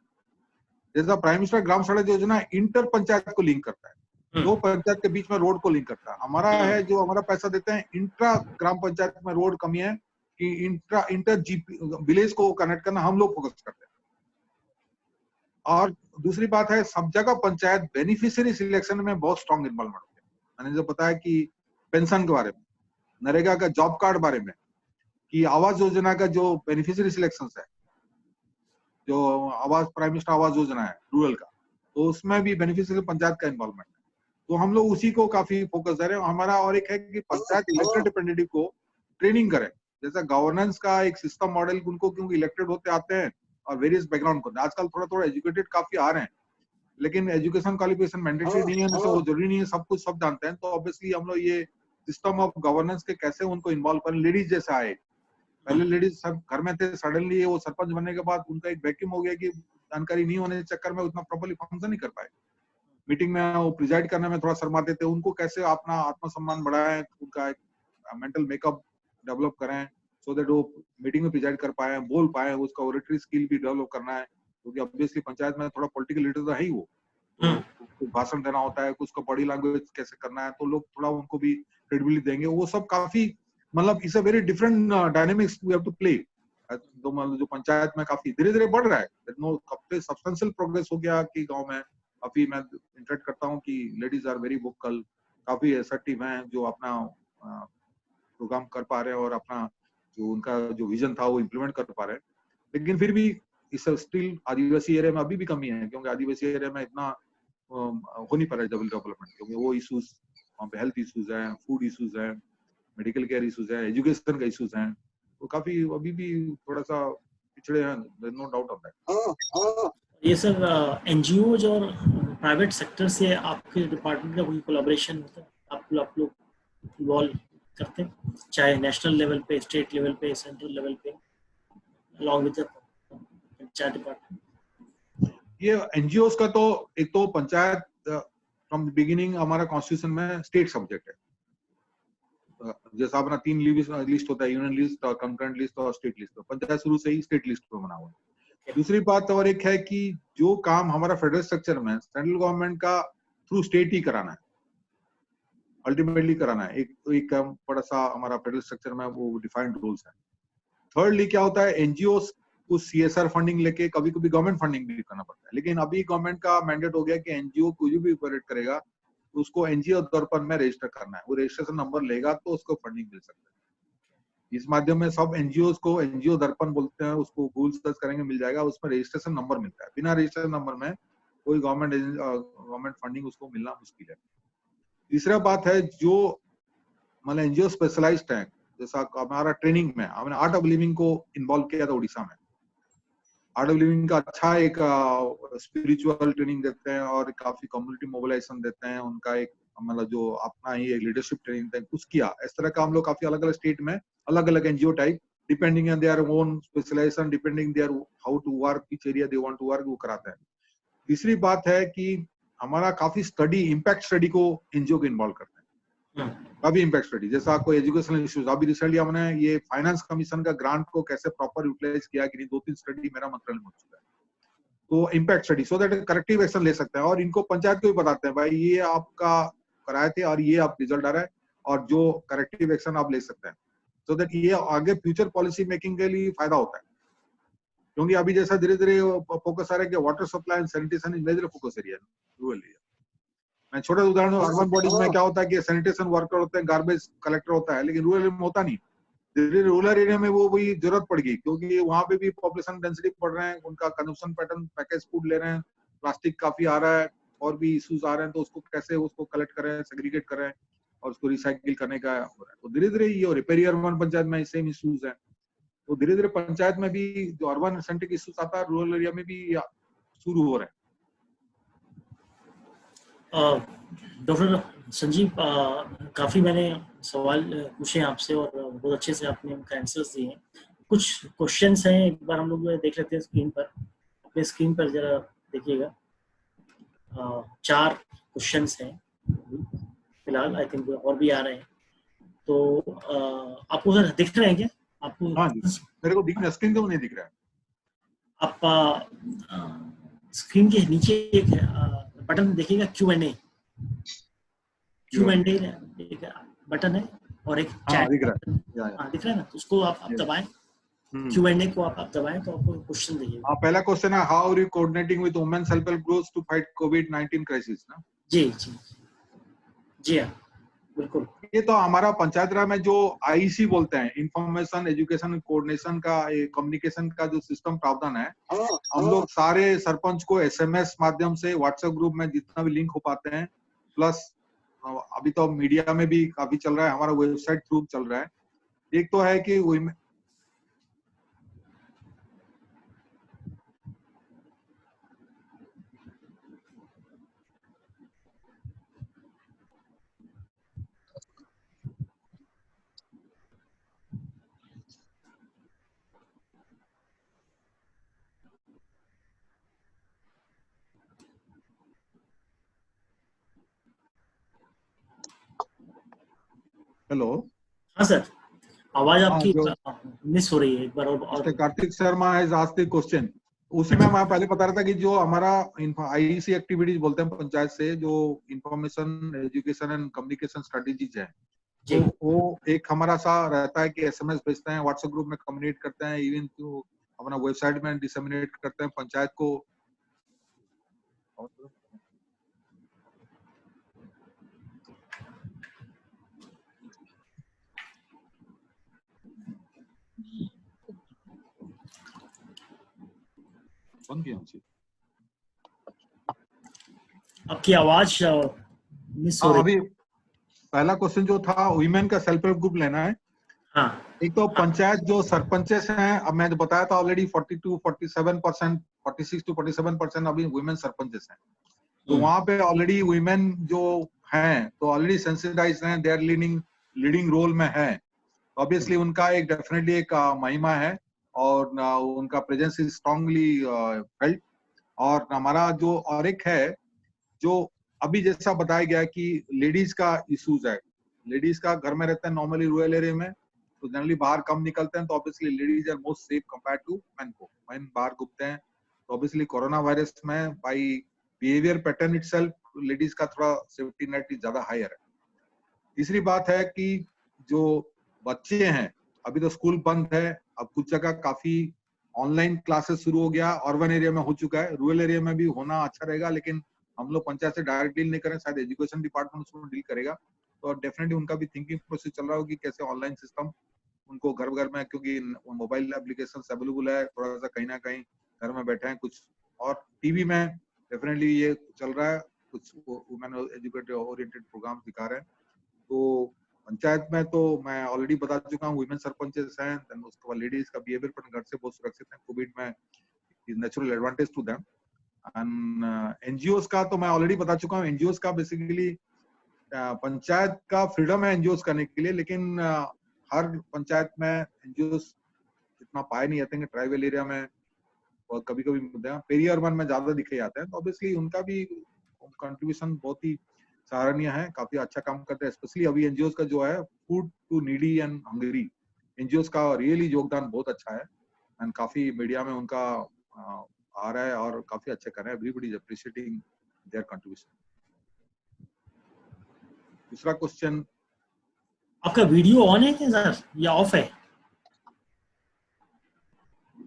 S2: जैसा प्राइम मिनिस्टर ग्राम सड़क योजना इंटर पंचायत को लिंक करता है, दो पंचायत के बीच में रोड को लिंक करता है। हमारा है जो हमारा पैसा देते हैं इंट्रा ग्राम पंचायत में रोड कमी है कि इंटर जीपी विलेज को कनेक्ट करना हम लोग फोकस करते हैं। और दूसरी बात है, सब जगह पंचायत बेनिफिशियरी सिलेक्शन में बहुत स्ट्रॉन्ग इन्वॉल्वमेंट होते हैं। मैंने जो बताया कि पेंशन के बारे में, नरेगा का जॉब कार्ड बारे में, कि आवास योजना का जो बेनिफिशियरी सिलेक्शन है, जो आवास प्राइम मिनिस्टर आवास योजना है रूरल का, तो उसमें भी बेनिफिशियरी पंचायत का इन्वॉल्वमेंट है। तो हम लोग उसी को काफी फोकस दे रहे हैं। हमारा और एक है कि पंचायत इलेक्टेड रिप्रेजेंटेटिव को ट्रेनिंग करें। जैसा गवर्नेंस का एक सिस्टम मॉडल, उनको क्योंकि इलेक्टेड होते आते हैं और वेरियस बैकग्राउंड को, आजकल थोड़ा एजुकेटेड काफी आ रहे हैं, लेकिन एजुकेशन क्वालिफिकेशन मैंडेटरी नहीं है, वो जरूरी नहीं है सब कुछ सब जानते हैं। तो ऑब्वियसली हम लोग ये सिस्टम ऑफ गवर्नेंस के कैसे उनको इन्वॉल्व करें। लेडीज जैसा आए, पहले लेडीज सब घर में थे, सडनली वो सरपंच बनने के बाद उनका एक वैक्यूम हो गया कि जानकारी नहीं होने के चक्कर में उतना प्रॉपर्ली फंक्शन नहीं कर पाए, मीटिंग में वो प्रिजाइड करने में थोड़ा शर्माते थे। उनको कैसे अपना आत्मसम्मान बढ़ाएं, उनका एक मेंटल मेकअप डेवलप करें, सो दैट वो मीटिंग में प्रिजाइड कर पाए, बोल पाए, उसका ओरेटरी स्किल भी डेवलप करना है। क्योंकि ऑब्वियसली पंचायत में थोड़ा पॉलिटिकल लीडर तो है ही, वो तो भाषण देना होता है, उसका बॉडी लैंग्वेज कैसे करना है, तो लोग थोड़ा उनको भी क्रेडिबिलिटी देंगे। वो सब काफी मतलब it's a very different dynamics we have to play. तो मतलब जो पंचायत में काफी धीरे धीरे बढ़ रहा है, काफी सब्सटेंशियल प्रोग्रेस हो गया कि गांव में काफी, मैं इंटरेक्ट करता हूँ कि लेडीज आर वेरी वोकल, काफी असर्टिव हैं, जो अपना प्रोग्राम कर पा रहे हैं और अपना जो उनका जो विजन था वो इम्प्लीमेंट कर पा रहे हैं। लेकिन फिर भी इस स्टिल आदिवासी एरिया में अभी भी कमी है, क्योंकि आदिवासी एरिया में इतना हो नहीं पा रहा है डबल डेवलपमेंट, क्योंकि वो इश्यूज वहाँ पे हेल्थ इश्यूज हैं, फूड इश्यूज हैं, मेडिकल केयर इश्यूज हैं, एजुकेशन का इश्यूज हैं, तो काफी अभी भी थोड़ा सा पिछड़े हैं, नो डाउट ऑन दैट।
S1: ये सर एनजीओज और प्राइवेट सेक्टर से आपके डिपार्टमेंट का कोई कोलैबोरेशन होता है? आप लोग इन्वॉल्व करते हैं, चाहे नेशनल लेवल पे, स्टेट लेवल पे, सेंट्रल लेवल पे, अलॉन्ग विद पंचायत डिपार्टमेंट?
S2: ये एनजीओ का तो एक तो पंचायत फ्रॉम बिगिनिंग हमारा कॉन्स्टिट्यूशन में स्टेट सब्जेक्ट है। जैसा अपना 3 लिस्ट होता है, यूनियन लिस्ट और कंकरेंट लिस्ट और स्टेट लिस्ट, तो पंचायत शुरू से ही स्टेट लिस्ट पे बना हुआ है। दूसरी बात और एक है कि जो काम हमारा फेडरल स्ट्रक्चर में सेंट्रल गवर्नमेंट का थ्रू स्टेट ही कराना है, अल्टीमेटली कराना है, एक काम बड़ा सा हमारा फेडरल स्ट्रक्चर में वो डिफाइंड रूल्स है। थर्डली क्या होता है, एनजीओ को सीएसआर फंडिंग लेके कभी कभी गवर्नमेंट फंडिंग भी करना पड़ता है, लेकिन अभी गवर्नमेंट का मैंडेट हो गया कि एनजीओ कुछ भी ऑपरेट करेगा तो उसको एनजीओ तौर पर में रजिस्टर करना है, वो रजिस्ट्रेशन नंबर लेगा तो उसको फंडिंग मिल सकता है। इस माध्यम में सब एनजीओ को एनजीओ दर्पण बोलते हैं, उसको गूगल सर्च करेंगे मिल जाएगा, उसमें रजिस्ट्रेशन नंबर मिलता है। बिना रजिस्ट्रेशन नंबर में कोई गवर्नमेंट फंडिंग उसको मिलना मुश्किल है। तीसरा बात है, जो मतलब एनजीओ स्पेशलाइज्ड है, जैसा हमारा ट्रेनिंग में हमने आर्ट ऑफ लिविंग को इन्वॉल्व किया था उड़ीसा में। आर्ट ऑफ लिविंग का अच्छा एक स्पिरिचुअल ट्रेनिंग देते हैं और काफी कम्युनिटी मोबिलाइजेशन देते हैं, उनका एक मतलब जो अपना ही एक लीडरशिप ट्रेनिंग था कुछ किया। इस तरह का हम लोग काफी अलग अलग स्टेट में अलग अलग NGO type depending on their own specialization, depending their how to work, which area they want to work, वो कराते हैं। तीसरी बात है कि हमारा काफी स्टडी, इम्पैक्ट स्टडी को एनजीओ को इन्वॉल्व करते हैं, काफी इम्पैक्ट स्टडी। जैसा कोई एजुकेशनल इश्यूज, अभी रिसेंटली हमने ये फाइनेंस कमीशन का ग्रांट को कैसे प्रॉपर यूटिलाइज किया कि नहीं, 2-3 स्टडी मेरा मंत्रालय में हो चुका है, तो impact study, so that corrective action ले सकते हैं। और इनको पंचायत को भी बताते हैं, भाई ये आपका कराए थे और ये आप रिजल्ट आ रहा है और जो करेक्टिव एक्शन आप ले सकते हैं, सो दैट ये आगे फ्यूचर पॉलिसी मेकिंग के लिए फायदा होता है। क्योंकि अभी जैसा धीरे धीरे फोकस आ रहा है कि water supply and sanitation is major focus area rural area. मैं छोटा उदाहरण, अर्बन बॉडीज में क्या होता है कि सैनिटेशन वर्कर होते हैं, गार्बेज कलेक्टर होता है, लेकिन रूरल में होता नहीं। रूरल एरिया में वो वही जरूरत पड़ गई, क्योंकि वहां पे भी पॉपुलेशन डेंसिटी बढ़ रहे हैं, उनका कंजम्पशन पैटर्न, पैकेज फूड ले रहे हैं, प्लास्टिक काफी आ रहा है और भी इश्यूज आ रहे हैं, तो उसको कैसे उसको कलेक्ट करें, सेग्रीगेट करें और उसको रिसाइकिल करने का हो रहा है। तो धीरे धीरे ये रिपेयर अर्बन पंचायत में सेम इश्यूज है, तो धीरे धीरे पंचायत में भी जो अर्बन सेंट्रिक इश्यूज आता है रूरल एरिया में भी शुरू हो रहे हैं।
S1: डॉक्टर संजीव, काफ़ी मैंने सवाल पूछे आपसे और बहुत अच्छे से आपने उनका आंसर्स दिए हैं। कुछ क्वेश्चंस हैं, एक बार हम लोग देख लेते हैं स्क्रीन पर। अपने स्क्रीन पर जरा देखिएगा, 4 क्वेश्चंस हैं फिलहाल, आई थिंक और भी आ रहे हैं। तो आपको सर दिख रहे हैं क्या आपको?
S2: हाँ जी, मेरे को दिख रहा है, स्क्रीन तो नहीं दिख रहा है।
S1: आप स्क्रीन के नीचे एक बटन देखिएगा, Q&A एक बटन है और एक चैट
S2: दिख रहा है,
S1: हाँ दिख रहा है ना, तो उसको आप दबाएं, Q&A को आप दबाएं तो आपको क्वेश्चन दिखेगा।
S2: पहला क्वेश्चन है, how are you coordinating with women self help groups to fight कोविड-19 क्राइसिस ना?
S1: जी हाँ, बिल्कुल।
S2: ये तो हमारा पंचायत राज में जो आईसी बोलते हैं, इंफॉर्मेशन एजुकेशन कोऑर्डिनेशन का कम्युनिकेशन का जो सिस्टम प्रावधान है, हम लोग सारे सरपंच को एसएमएस माध्यम से, व्हाट्सएप ग्रुप में जितना भी लिंक हो पाते हैं, प्लस अभी तो मीडिया में भी काफी चल रहा है, हमारा वेबसाइट थ्रू चल रहा है। एक तो है कि हेलो,
S1: हाँ सर, आवाज आपकी
S2: जो
S1: मिस हो रही है एक बार और
S2: mister Kartik Sharma has asked the question, उसी में मैं पहले बता रहा था कि जो हमारा आईसी एक्टिविटीज बोलते हैं पंचायत से, जो information education and communication strategies है, तो वो एक हमारा सा रहता है कि एसएमएस भेजते हैं, व्हाट्सएप ग्रुप में कम्युनिकेट करते हैं, इवन तो अपना वेबसाइट में डिसमिनेट करते हैं पंचायत को। बंद किया मुझे।
S1: आपकी आवाज मिस हो
S2: हाँ,
S1: रही।
S2: अभी पहला क्वेश्चन जो था वुमेन का सेल्फ हेल्प ग्रुप लेना है।
S1: हाँ
S2: एक तो
S1: हाँ
S2: पंचायत जो सरपंचेस हैं, अब मैं बताया था ऑलरेडी 47%, 46 to 47% अभी वुमेन सरपंचेस हैं। तो वहां पे ऑलरेडी वुमेन जो हैं तो ऑलरेडी सेंसिटाइज हैं, दे आर लीडिंग रोल में है। ऑब्वियसली उनका एक डेफिनेटली एक महिमा है और उनका प्रेजेंस इज स्ट्रांगली फेल्ट। और हमारा जो और एक है जो अभी जैसा बताया गया कि लेडीज का इश्यूज है, लेडीज का घर में रहते हैं नॉर्मली रूरल एरिया में, तो जनरली बाहर कम निकलते हैं, तो obviously ladies are most safe compare to man को। मैन बाहर घूमते हैं, तो ऑब्वियसली कोरोना वायरस में by behavior pattern itself ladies का थोड़ा सेफ्टी नेट ज्यादा हायर है। तीसरी बात है कि जो बच्चे हैं अभी तो स्कूल बंद है, अब कुछ जगह काफी ऑनलाइन क्लासेस शुरू हो गया, अर्बन एरिया में हो चुका है, रूरल एरिया में भी होना अच्छा रहेगा, लेकिन हम लोग पंचायत से डायरेक्ट डील नहीं करें, शायद एजुकेशन डिपार्टमेंट उसमें डील करेगा। तो डेफिनेटली उनका भी थिंकिंग प्रोसेस चल रहा होगी कैसे ऑनलाइन सिस्टम उनको घर घर में, क्योंकि मोबाइल एप्लीकेशन अवेलेबल है, थोड़ा सा कहीं ना कहीं घर में बैठे हैं कुछ, और टीवी में डेफिनेटली ये चल रहा है, कुछ वुमेन एजुकेटेड ओरिएंटेड प्रोग्राम दिखा रहे हैं। तो पंचायत में तो मैं ऑलरेडी बता चुका हूँ वुमेन सरपंचेस हैं, देन उसके बाद लेडीज का बिहेवियर पर घर से बहुत सुरक्षित है, कोविड में is natural advantage to them. And NGOs का तो मैं ऑलरेडी बता चुका हूँ, एनजीओस का बेसिकली पंचायत का फ्रीडम है एनजीओस करने के लिए, लेकिन हर पंचायत में एनजीओस इतना पाए नहीं जाते हैं, ट्राइबल एरिया में और कभी कभी पेरी अर्बन में ज्यादा दिखे जाते हैं, तो ऑब्वियसली उनका भी कंट्रीब्यूशन बहुत ही सराहनीय है, काफी अच्छा काम करते हैं। स्पेशली अभी एनजीओस का जो है food to needy and hungry, NGOs का रियली योगदान बहुत अच्छा है एंड काफी मीडिया में उनका आ रहा है और काफी अच्छे कर रहे हैं, everybody is appreciating there contribution. दूसरा क्वेश्चन,
S1: आपका वीडियो ऑन है क्या सर या ऑफ है?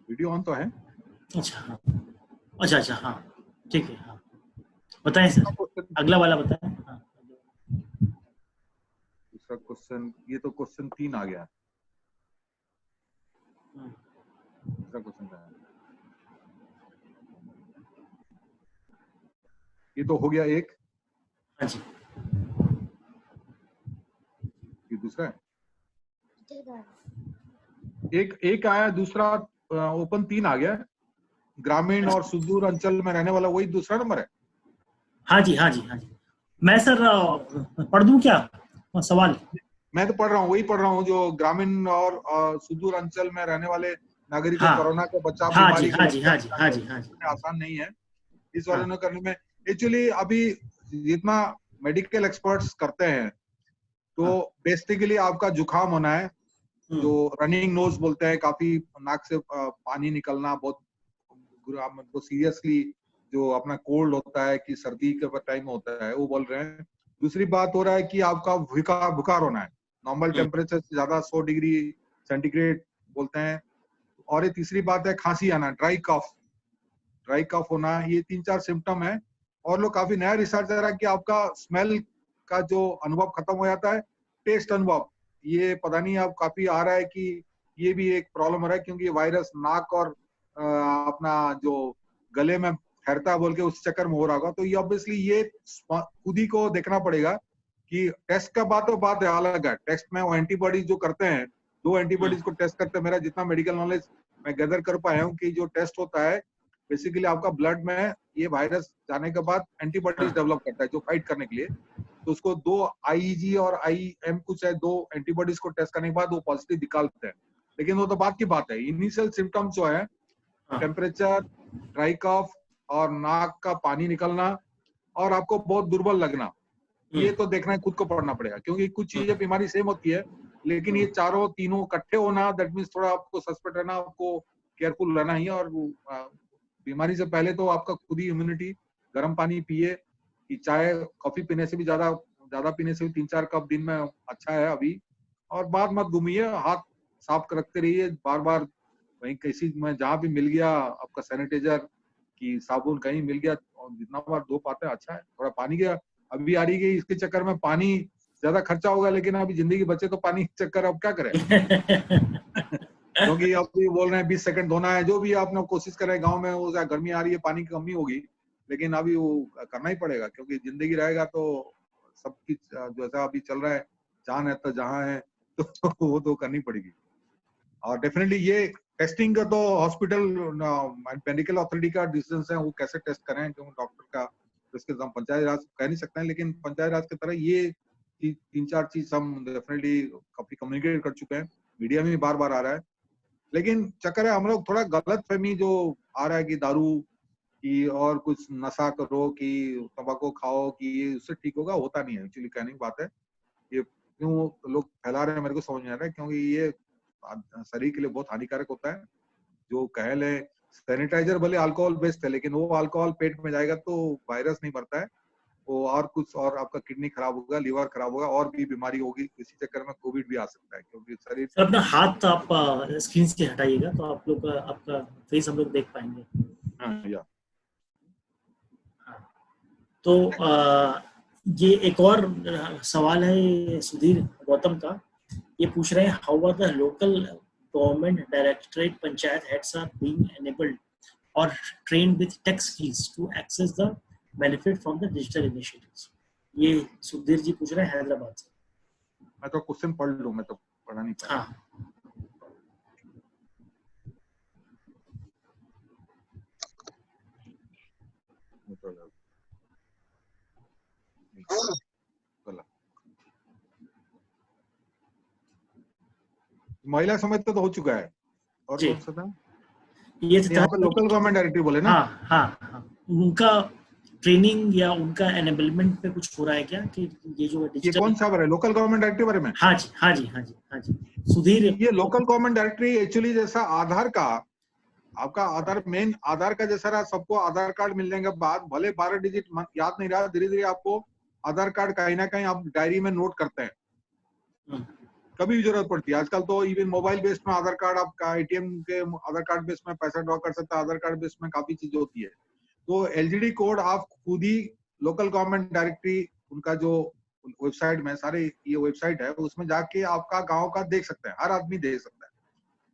S2: वीडियो ऑन तो है।
S1: अच्छा हाँ, अच्छा हाँ ठीक है, हाँ बताएं सर, अगला वाला बताएं। हाँ।
S2: दूसरा क्वेश्चन, ये तो क्वेश्चन 3 आ गया। दूसरा क्वेश्चन क्या है? ये तो हो गया एक।
S1: हाँ जी,
S2: ये दूसरा है, एक आया, दूसरा ओपन 3 आ गया। ग्रामीण और सुदूर अंचल में रहने वाला वही दूसरा नंबर है।
S1: हाँ जी हाँ जी हाँ जी। मैं सर पढ़ दूं क्या सवाल?
S2: मैं तो पढ़ रहा हूँ, वही पढ़ रहा हूँ जो ग्रामीण और सुदूर अंचल में रहने वाले नागरिकों
S1: हाँ
S2: कोरोना के बचाव
S1: हाँ जी
S2: बीमारी के
S1: हाँ जी हाँ
S2: लक्षण
S1: जी हाँ जी हाँ जी
S2: आसान नहीं है इस वाले
S1: हाँ
S2: ने करने में। एक्चुअली अभी जितना मेडिकल एक्सपर्ट्स करते हैं, तो बेसिकली आपका जुकाम होना है, जो रनिंग नोज बोलते हैं, काफी नाक से पानी निकलना, बहुत सीरियसली जो अपना कोल्ड होता है कि सर्दी के टाइम होता है वो बोल रहे हैं। दूसरी बात हो रहा है कि आपका बुखार होना है, नॉर्मल टेम्परेचर से ज्यादा 100 डिग्री सेंटीग्रेड बोलते हैं। और ये तीसरी बात है खांसी आना, ड्राई कफ होना, ये 3-4 सिम्टम है। और लोग काफी नया रिसर्च आ रहा है कि आपका स्मेल का जो अनुभव खत्म हो जाता है, टेस्ट अनुभव, ये पता नहीं अब काफी आ रहा है कि ये भी एक प्रॉब्लम हो रहा है, क्योंकि वायरस नाक और अपना जो गले में ठहरता है बोल के उस चक्कर में हो रहा होगा। तो ये ऑब्वियसली ये खुद ही को देखना पड़ेगा कि टेस्ट का बात तो बात है अलग है। टेस्ट में वो एंटीबॉडीज जो करते हैं, 2 एंटीबॉडीज को टेस्ट करते हैं, मेरा जितना मेडिकल नॉलेज मैं गैदर कर पाया हूँ कि जो टेस्ट होता है बेसिकली आपका ब्लड में ये वायरस जाने के बाद एंटीबॉडीज डेवलप करता है जो फाइट करने के लिए। तो उसको 2 आईजी और आईएम कुछ है, 2 एंटीबॉडीज को टेस्ट करने के बाद वो पॉजिटिव निकालते हैं। लेकिन वो तो बात की बात है, इनिशियल सिम्टम्स जो है टेम्परेचर, ड्राई कफ और नाक का पानी निकलना और आपको बहुत दुर्बल लगना, ये तो देखना है, खुद को पढ़ना पड़ेगा, क्योंकि कुछ चीजें बीमारी सेम होती है, लेकिन ये तीनों इकट्ठे होना, दैट मीन्स थोड़ा आपको सस्पेक्ट रहना, आपको केयरफुल रहना ही। और बीमारी से पहले तो आपका खुद ही इम्यूनिटी, गर्म पानी पिए, कि चाय कॉफी पीने से भी ज्यादा पीने से भी 3-4 कप दिन में अच्छा है अभी। और बात मत घूमिए, हाथ साफ रखते रहिए बार बार, वहीं किसी में जहाँ भी मिल गया आपका सैनिटाइजर की साबुन कहीं मिल गया, और जितना बार धो पाते हैं अच्छा है। थोड़ा पानी का अभी आ रही है, इसके चक्कर में पानी ज्यादा खर्चा होगा, लेकिन अभी जिंदगी बचे तो पानी चक्कर अब क्या करें। क्योंकि अभी बोल रहे हैं 20 सेकंड धोना है, जो भी आपने कोशिश करे गांव में, वो गर्मी आ रही है, पानी की कमी होगी, लेकिन अभी वो करना ही पड़ेगा क्योंकि जिंदगी रहेगा तो सब कुछ जैसा अभी चल रहा है, जान है तो जहां है तो वो तो करनी पड़ेगी। और डेफिनेटली ये टेस्टिंग का तो हॉस्पिटल मेडिकल अथॉरिटी का डिसीजन है, वो कैसे टेस्ट करें, क्योंकि डॉक्टर का इसके हम पंचायत राज कह नहीं सकते हैं, लेकिन पंचायत राज की तरह ये 3-4 चीज हम डेफिनेटली काफी कम्युनिकेट कर चुके हैं, मीडिया में बार बार आ रहा है। लेकिन चक्कर है हम लोग थोड़ा गलत फहमी जो आ रहा है कि दारू की और कुछ नशा करो कि तंबाकू खाओ कि ये उससे ठीक होगा, होता नहीं है। एक्चुअली कहने की बात है, ये क्यों लोग फैला रहे हैं मेरे को समझ नहीं आ रहा है, क्योंकि ये शरीर के लिए बहुत हानिकारक होता है। जो कह ले सैनिटाइजर भले अल्कोहल बेस्ड है, लेकिन वो अल्कोहल पेट में जाएगा तो वायरस नहीं बढ़ता है, वो और कुछ और आपका किडनी खराब होगा, लीवर खराब होगा, और भी बीमारी होगी। इसी चक्कर में कोविड भी आ सकता है, क्योंकि शरीर
S1: सर अपना हाथ आप स्क्रीन से हटाइएगा तो आप लोग आपका फेस हम लोग देख पाएंगे।
S2: या
S1: तो ये एक और सवाल है सुधीर गौतम का, ये पूछ रहे हैं how are the local government directorate panchayat heads are being enabled और trained with tech skills to access the benefit from the digital initiatives. ये सुधीर जी पूछ रहे हैं हैदराबाद से।
S2: मैं तो क्वेश्चन पढ़ लूं, मैं तो पढ़ा नहीं पाया।
S1: हाँ
S2: महिला समिति तो हो चुका है, और
S1: जी,
S2: कौन सा था
S1: ये
S2: यहाँ पे? लोकल गवर्नमेंट डायरेक्टिव बोले ना?
S1: हाँ हाँ हाँ, उनका ट्रेनिंग या उनका एनेबलमेंट पे कुछ हो रहा है क्या कि ये जो
S2: ये
S1: डिजिटल?
S2: कौन सा बारे, लोकल गवर्नमेंट डायरेक्टिव बारे में?
S1: हाँ जी हाँ जी हाँ जी हाँ जी सुधीर।
S2: ये लोकल गवर्नमेंट डायरेक्टरी एक्चुअली जैसा आधार का, आपका आधार मेन आधार का जैसा रहा, सबको आधार कार्ड मिलने के बाद भले 12 डिजिट याद नहीं रहा, धीरे धीरे आपको आधार कार्ड कहीं ना कहीं आप डायरी में नोट करते हैं, कभी भी जरूरत पड़ती है। आजकल तो इवन मोबाइल बेस्ड में आधार कार्ड, आपका एटीएम के आधार कार्ड बेस्ड में पैसा ड्रॉ कर सकता है, आधार कार्ड बेस्ड में काफी चीजें होती है। तो एलजीडी कोड आप खुद ही लोकल गवर्नमेंट डायरेक्टरी, उनका जो वेबसाइट में, सारे ये वेबसाइट है, उसमें जाके आपका गांव का देख सकते हैं, हर आदमी देख सकता है।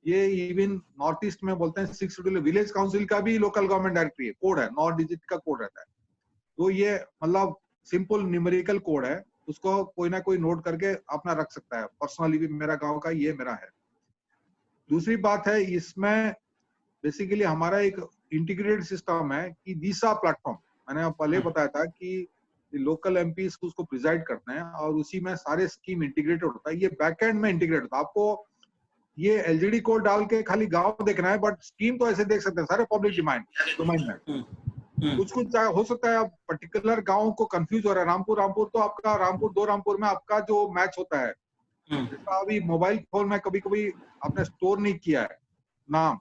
S2: ये इवन नॉर्थ ईस्ट में बोलते हैं 6 शेड्यूल विलेज काउंसिल का भी लोकल गवर्नमेंट डायरेक्टरी है, कोड है, 9 डिजिट का कोड रहता है। तो ये मतलब सिंपल न्यूमेरिकल कोड है, उसको कोई ना कोई नोट करके अपना रख सकता है, पर्सनली भी मेरा गांव का ये मेरा है। दूसरी बात है, इसमें बेसिकली हमारा एक इंटीग्रेटेड सिस्टम है कि दिशा प्लेटफॉर्म, मैंने पहले बताया था कि लोकल एमपी उसको प्रिजाइड करते हैं और उसी में सारे स्कीम इंटीग्रेटेड होता है। ये बैकएंड में इंटीग्रेट होता है। आपको ये एलजीडी कोड डाल के खाली गांव देखना है, बट स्कीम तो ऐसे देख सकते हैं सारे पब्लिक डोमेन में। कुछ हो सकता है आप पर्टिकुलर गांव को कंफ्यूज हो रहा है, रामपुर तो आपका रामपुर 2 रामपुर में आपका जो मैच होता है, जैसा अभी मोबाइल फोन में कभी कभी आपने स्टोर नहीं किया है नाम,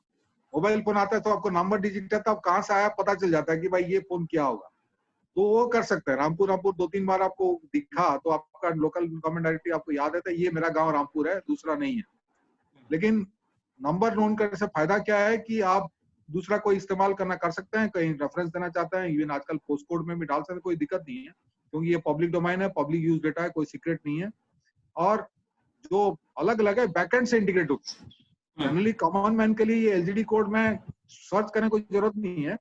S2: मोबाइल फोन आता है तो आपको नंबर डिजिट है, तो आप कहाँ से आया पता चल जाता है कि भाई ये फोन क्या होगा, तो वो कर सकते हैं। रामपुर 2-3 बार आपको दिखा तो आपका लोकल गवर्नमेंट डायरेक्टरी आपको याद है तो ये मेरा गांव रामपुर है, दूसरा नहीं है। लेकिन नंबर नोन करने से फायदा क्या है कि आप दूसरा कोई इस्तेमाल करना कर सकते हैं, कहीं रेफरेंस देना चाहते हैं, इवन आजकल पोस्ट कोड में भी डाल सकते हैं, कोई दिक्कत नहीं है, क्योंकि ये पब्लिक डोमेन है, पब्लिक यूज डेटा है, कोई सीक्रेट नहीं है। और जो अलग अलग है बैकएंड से इंटीग्रेट होती है। जनरली कॉमन मैन के लिए ये एलजीडी कोड में सर्च करने की जरूरत नहीं है,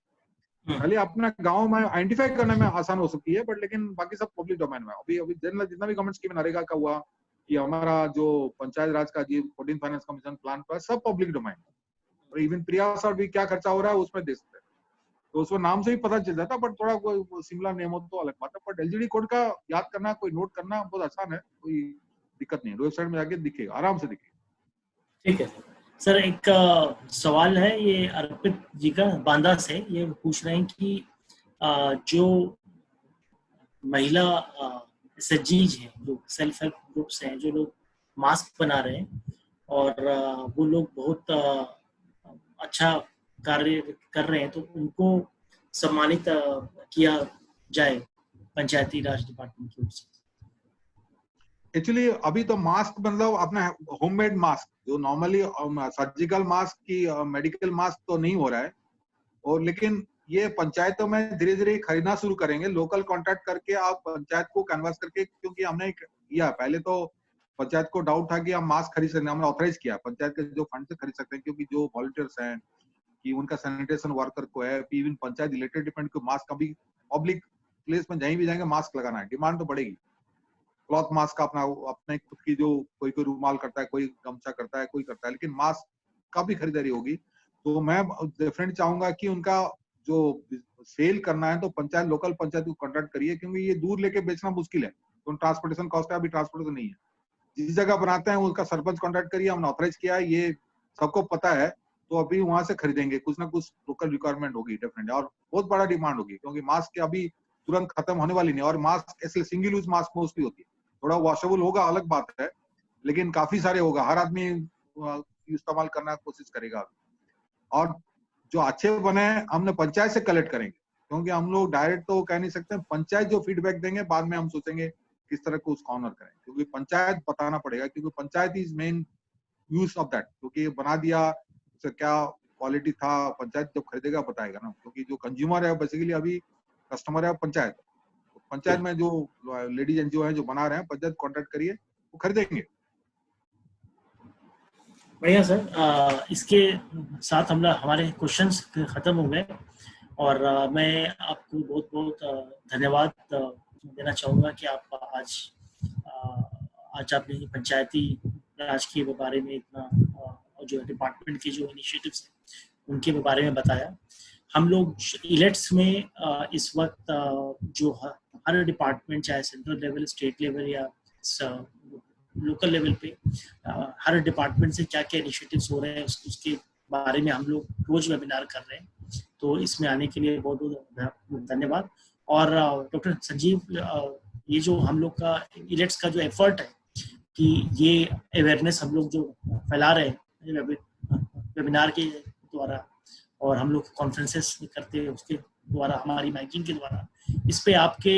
S2: खाली अपना गांव में आइडेंटिफाई करने में आसान हो सकती है, बट लेकिन बाकी सब पब्लिक डोमेन में। अभी जनरल जितना भी गवर्नमेंट स्कीम नरेगा का हुआ, ये हमारा जो पंचायत राज का जी 14 फाइनेंस कमीशन प्लान पर, सब पब्लिक डोमेन। और इवन प्रयास और भी क्या खर्चा हो रहा है उसमें दे सकते हैं, तो उसको नाम से ही पता चल जाता है, बट थोड़ा कोई सिमिलर नेम हो तो अलग बात है। बट एलजीडी कोड का याद करना, कोई नोट करना बहुत आसान है, कोई दिक्कत नहीं है, वेबसाइट में जाके दिखेगा, आराम से दिखेगा।
S1: ठीक है सर, एक सवाल है ये अर्पित जी का बांदा से, ये पूछ रहे हैं कि जो महिला एसएचजीज हैं, जो सेल्फ हेल्प ग्रुप्स हैं, जो लोग मास्क बना रहे हैं और वो लोग बहुत अच्छा कार्य कर रहे हैं, तो उनको सम्मानित किया जाए पंचायती राज डिपार्टमेंट की ओर से।
S2: एक्चुअली अभी तो मास्क मतलब अपना होममेड मास्क, जो नॉर्मली सर्जिकल मास्क की मेडिकल मास्क तो नहीं हो रहा है, और लेकिन ये पंचायतों में धीरे धीरे खरीदना शुरू करेंगे, लोकल कॉन्ट्रैक्ट करके आप पंचायत को कैनवास करके, क्योंकि हमने किया पहले तो पंचायत को डाउट था कि हम मास्क खरीद सकते हैं, हमने ऑथराइज किया पंचायत के जो फंड से खरीद सकते हैं, क्योंकि जो वॉलंटियर्स हैं कि उनका सैनिटेशन वर्कर को है, इवन पंचायत इलेक्टेड डिपेंड को मास्क अभी पब्लिक प्लेस में जहीं भी जाएंगे मास्क लगाना है, डिमांड तो बढ़ेगी। क्लॉथ मास्क का अपना अपने खुद की जो कोई कोई रूमाल करता है, कोई गमछा करता है, कोई करता है, लेकिन मास्क का भी खरीदारी होगी। तो मैं डेफिनेटली चाहूंगा कि उनका जो सेल करना है तो पंचायत लोकल पंचायत को कॉन्ट्रैक्ट करिए, क्योंकि ये दूर लेके बेचना मुश्किल है, तो ट्रांसपोर्टेशन कॉस्ट है, अभी ट्रांसपोर्टेशन नहीं है। जिस जगह बनाते हैं उसका सरपंच कॉन्ट्रैक्ट करिए, हमने ऑथराइज किया है, ये सबको पता है, तो अभी वहां से खरीदेंगे, कुछ ना कुछ लोकल रिक्वायरमेंट होगी डेफिनेटली, और बहुत बड़ा डिमांड होगी, क्योंकि मास्क के अभी तुरंत खत्म होने वाली नहीं, और मास्क ऐसे सिंगल यूज मास्क मोस्टली होती है, थोड़ा वॉशेबल होगा अलग बात है, लेकिन काफी सारे होगा, हर आदमी इस्तेमाल करना कोशिश करेगा। और जो अच्छे बने हमने पंचायत से कलेक्ट करेंगे, क्योंकि हम लोग डायरेक्ट तो कह नहीं सकते, पंचायत जो फीडबैक देंगे बाद में हम सोचेंगे किस तरह को उसको ऑनर करें, क्योंकि पंचायत बताना पड़ेगा, क्योंकि panchayat is main use of that, क्योंकि बना दिया उससे क्या क्वालिटी था, पंचायत जब खरीदेगा बताएगा ना, क्योंकि जो कंज्यूमर है बेसिकली अभी कस्टमर है पंचायत, पंचायत में जो लेडीज एनजीओ है जो बना रहे हैं, पंचायत कॉन्टेक्ट करिए, वो खरीदेंगे।
S1: बढ़िया सर, इसके साथ हम हमारे क्वेश्चंस खत्म हो गए, और मैं आपको बहुत बहुत धन्यवाद देना चाहूँगा कि आप आज आपने पंचायती राज के बारे में इतना जो डिपार्टमेंट के जो इनिशिएटिव्स हैं उनके बारे में बताया। हम लोग इलेट्स में इस वक्त जो हर डिपार्टमेंट, चाहे सेंट्रल लेवल, स्टेट लेवल या लोकल लेवल पे, हर डिपार्टमेंट से क्या क्या इनिशिएटिव्स हो रहे हैं उसके बारे में हम लोग रोज वेबिनार कर रहे हैं। तो इसमें आने के लिए बहुत बहुत धन्यवाद। और डॉक्टर संजीव, ये जो हम लोग का इलेट्स का जो एफर्ट है कि ये अवेयरनेस हम लोग जो फैला रहे हैं वेबिनार के द्वारा, और हम लोग कॉन्फ्रेंसेस करते हैं उसके द्वारा, हमारी माइकिंग के द्वारा, इस पे आपके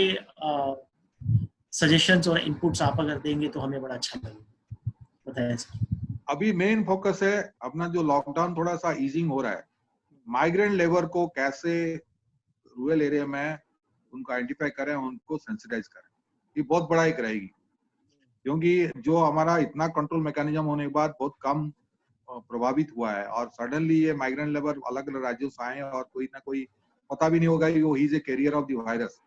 S1: सजेशंस और इनपुट्स आप अगर देंगे तो हमें बड़ा अच्छा लगेगा। बताइए सर।
S2: अभी मेन फोकस है अपना जो लॉकडाउन थोड़ा सा ईजिंग हो रहा है, माइग्रेंट लेबर को कैसे रूरल एरिया में उनको आइडेंटिफाई करें, उनको सेंसिटाइज करें, ये बहुत बड़ा एक रहेगी, क्योंकि जो हमारा इतना कंट्रोल मैकेनिज्म होने के बाद बहुत कम प्रभावित हुआ है, और सडनली ये माइग्रेंट लेबर अलग अलग राज्यों से आए और कोई ना कोई पता भी नहीं होगा कि वो he is a carrier of the virus.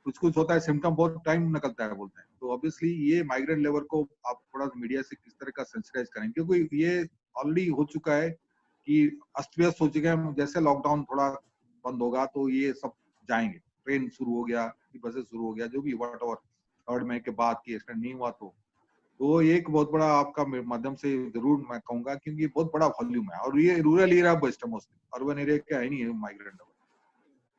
S2: कुछ होता है, सिम्टम बहुत टाइम निकलता है बोलते हैं, तो ऑब्वियसली ये माइग्रेंट लेबर को आप थोड़ा मीडिया से किस तरह का सेंसिटाइज करें, क्योंकि ये ऑलरेडी हो चुका है कि अस्त व्यस्त हो चुके हैं, जैसे लॉकडाउन थोड़ा बंद होगा तो ये सब जाएंगे, ट्रेन शुरू हो गया, बसेस शुरू हो गया, जो भी वट ओवर 3 मई के बाद की एक्सटेंड नहीं हुआ तो एक बहुत बड़ा आपका माध्यम से जरूर मैं कहूंगा, क्योंकि बहुत बड़ा वॉल्यूम है, और ये रूरल एरिया बेस्ट है, मोस्टली अर्बन एरिया का है नहीं है माइग्रेंट लेबर।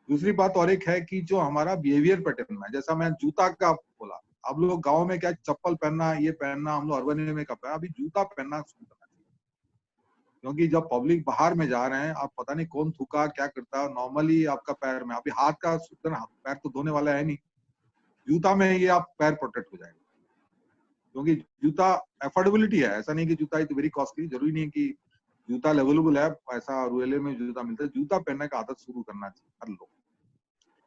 S2: दूसरी बात और एक है कि जो हमारा बिहेवियर पैटर्न में, जैसा मैं जूता का बोला, अब लोग गांव में क्या चप्पल पहनना, ये पहनना, हम लोग अर्बन एरिया में कब है, अभी जूता पहनना शुरू करना चाहिए, क्योंकि जब पब्लिक बाहर में जा रहे हैं, आप पता नहीं कौन थूका क्या करता, नॉर्मली आपका पैर में, अभी हाथ का पैर तो धोने वाला है नहीं, जूता में ये आप पैर प्रोटेक्ट हो जाएगा, क्योंकि जूता अफोर्डेबिलिटी है, ऐसा नहीं कि जूता इज वेरी कॉस्टली, जरूरी नहीं कि जूता अवेलेबल है, ऐसा रूरल में जूता मिलता है, जूता पहनने का आदत शुरू करना चाहिए हर लोग।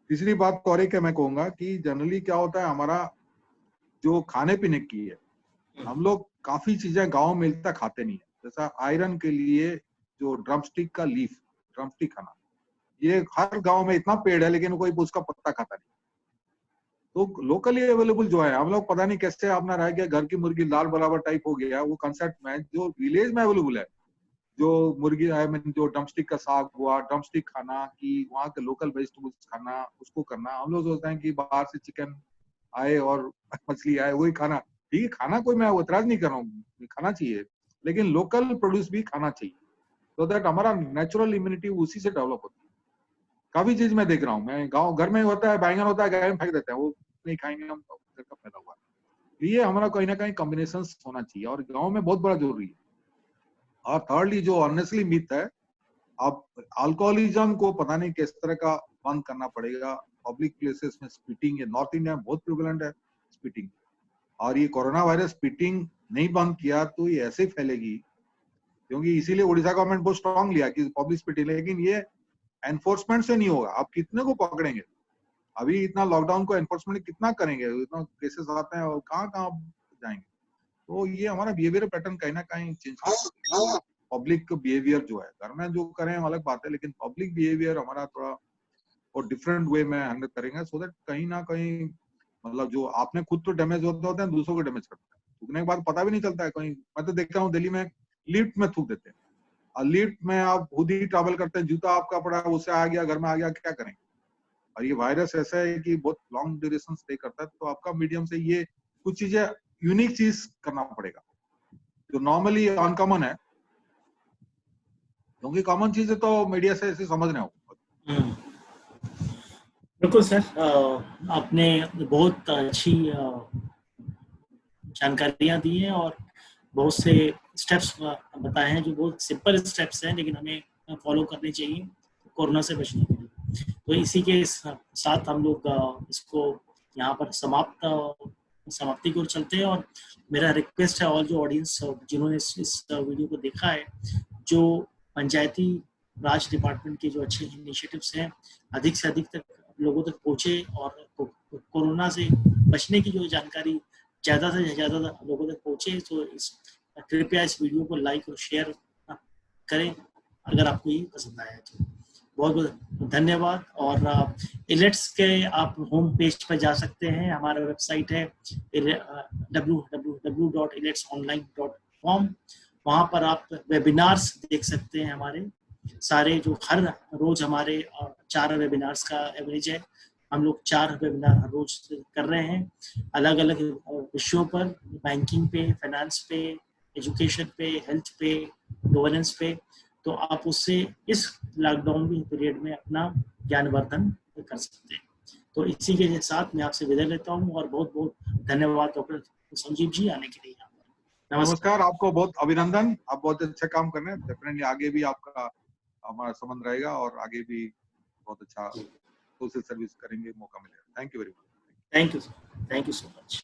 S2: तीसरी बात तो और एक है, मैं कहूंगा कि जनरली क्या होता है, हमारा जो खाने पीने की है, हम लोग काफी चीजें गांव में मिलता खाते नहीं है, जैसा आयरन के लिए जो ड्रमस्टिक का लीफ, ड्रमस्टिक खाना, ये हर गांव में इतना पेड़ है लेकिन कोई उसका पत्ता खाता नहीं, तो लोकली अवेलेबल जो है, हम लोग पता नहीं कैसे अपना रह गया, घर की मुर्गी लाल बराबर टाइप हो गया, वो कंसेप्ट में जो विलेज में अवेलेबल है, जो मुर्गी आई मीन जो ड्रमस्टिक का साग हुआ, ड्रमस्टिक खाना, कि वहाँ के लोकल वेजिटेबल्स खाना, उसको करना। हम लोग सोचते हैं कि बाहर से चिकन आए और मछली आए वही खाना, ठीक है, खाना कोई मैं एतराज नहीं कर रहा हूँ, खाना चाहिए, लेकिन लोकल प्रोड्यूस भी खाना चाहिए, तो दैट हमारा नेचुरल इम्यूनिटी उसी से डेवलप होती है। काफी चीज मैं देख रहा हूँ, मैं गाँव घर में होता है, बैंगन होता है, गाय में फेंक देते हैं, वो नहीं खाएंगे हम, घर का पैदा हुआ, ये हमारा कहीं ना कहीं कॉम्बिनेशन होना चाहिए, और गाँव में बहुत बड़ा जरूरी है। और थर्डली जो ऑनेस्टली मिथ है, अब अल्कोहलिज्म को पता नहीं किस तरह का बंद करना पड़ेगा, पब्लिक प्लेसेस में स्पीटिंग, ये नॉर्थ इंडिया में बहुत प्रिवेलेंट है स्पीटिंग, और ये कोरोना वायरस स्पीटिंग नहीं बंद किया तो ये ऐसे ही फैलेगी, क्योंकि इसीलिए उड़ीसा गवर्नमेंट बहुत स्ट्रांग लिया कि पब्लिक स्पीटिंग, लेकिन ये एनफोर्समेंट से नहीं होगा, आप कितने को पकड़ेंगे, अभी इतना लॉकडाउन को एनफोर्समेंट कितना करेंगे, इतना केसेस आते हैं और कहाँ कहाँ जाएंगे, तो ये हमारा बिहेवियर पैटर्न कहीं ना कहीं चेंज कर पब्लिक बिहेवियर जो है, घर में जो करें अलग बात है, लेकिन पब्लिक बिहेवियर हमारा थोड़ा और डिफरेंट वे में हैंडल करेंगे, सो दैट कहीं ना कहीं मतलब जो आपने खुद तो डैमेज होते हैं, दूसरों को डैमेज करते हैं। थूकने के बाद पता भी नहीं चलता है। कहीं मैं तो देखता हूँ दिल्ली में लिफ्ट में थूक देते हैं, और लिफ्ट में आप खुद ही ट्रैवल करते हैं, जूता आपका पड़ा उससे आ गया, घर में आ गया, क्या करेंगे। और ये वायरस ऐसा है कि बहुत लॉन्ग ड्यूरेशन स्टे करता है, तो आपका मीडियम से ये कुछ चीजें यूनिक चीज करना पड़ेगा जो नॉर्मली अनकॉमन है, क्योंकि कॉमन चीजें तो मीडिया से ऐसे समझ रहे हो।
S1: बिल्कुल सर, आपने बहुत अच्छी जानकारियां दी हैं और बहुत से स्टेप्स बताए हैं जो बहुत सिंपल स्टेप्स हैं, लेकिन हमें फॉलो करने चाहिए कोरोना से बचने के लिए। तो इसी के साथ हम लोग इसको यहाँ पर समाप्ति को चलते हैं। और मेरा रिक्वेस्ट है और जो ऑडियंस जिन्होंने इस वीडियो को देखा है, जो पंचायती राज डिपार्टमेंट के जो अच्छे इनिशिएटिव्स हैं अधिक से अधिक तक लोगों तक पहुंचे, और कोरोना से बचने की जो जानकारी ज़्यादा से ज़्यादा लोगों तक पहुंचे। तो कृपया इस वीडियो को लाइक और शेयर करें अगर आपको ये पसंद आया तो। बहुत बहुत धन्यवाद। और इलेट्स के आप होम पेज पर जा सकते हैं, हमारा वेबसाइट है www.eletsonline.com। वहाँ पर आप वेबिनार्स देख सकते हैं हमारे सारे, जो हर रोज हमारे 4 वेबिनार्स का एवरेज है। हम लोग 4 वेबिनार हर रोज कर रहे हैं अलग अलग विषयों पर, बैंकिंग पे, फाइनेंस पे, एजुकेशन पे, हेल्थ पे, गवर्नेंस पे। तो आप उससे इस लॉकडाउन के पीरियड में अपना ज्ञानवर्धन कर सकते हैं। तो इसी के साथ मैं आपसे विदा लेता हूँ और बहुत बहुत धन्यवाद डॉक्टर संजीव जी आने के लिए।
S2: नमस्कार, आपको बहुत अभिनंदन, आप बहुत अच्छा काम कर रहे हैं। डेफिनेटली आगे भी आपका हमारा संबंध रहेगा और आगे भी बहुत अच्छा सोशल सर्विस करेंगे, मौका मिलेगा। Thank you very much.
S1: Thank you so much.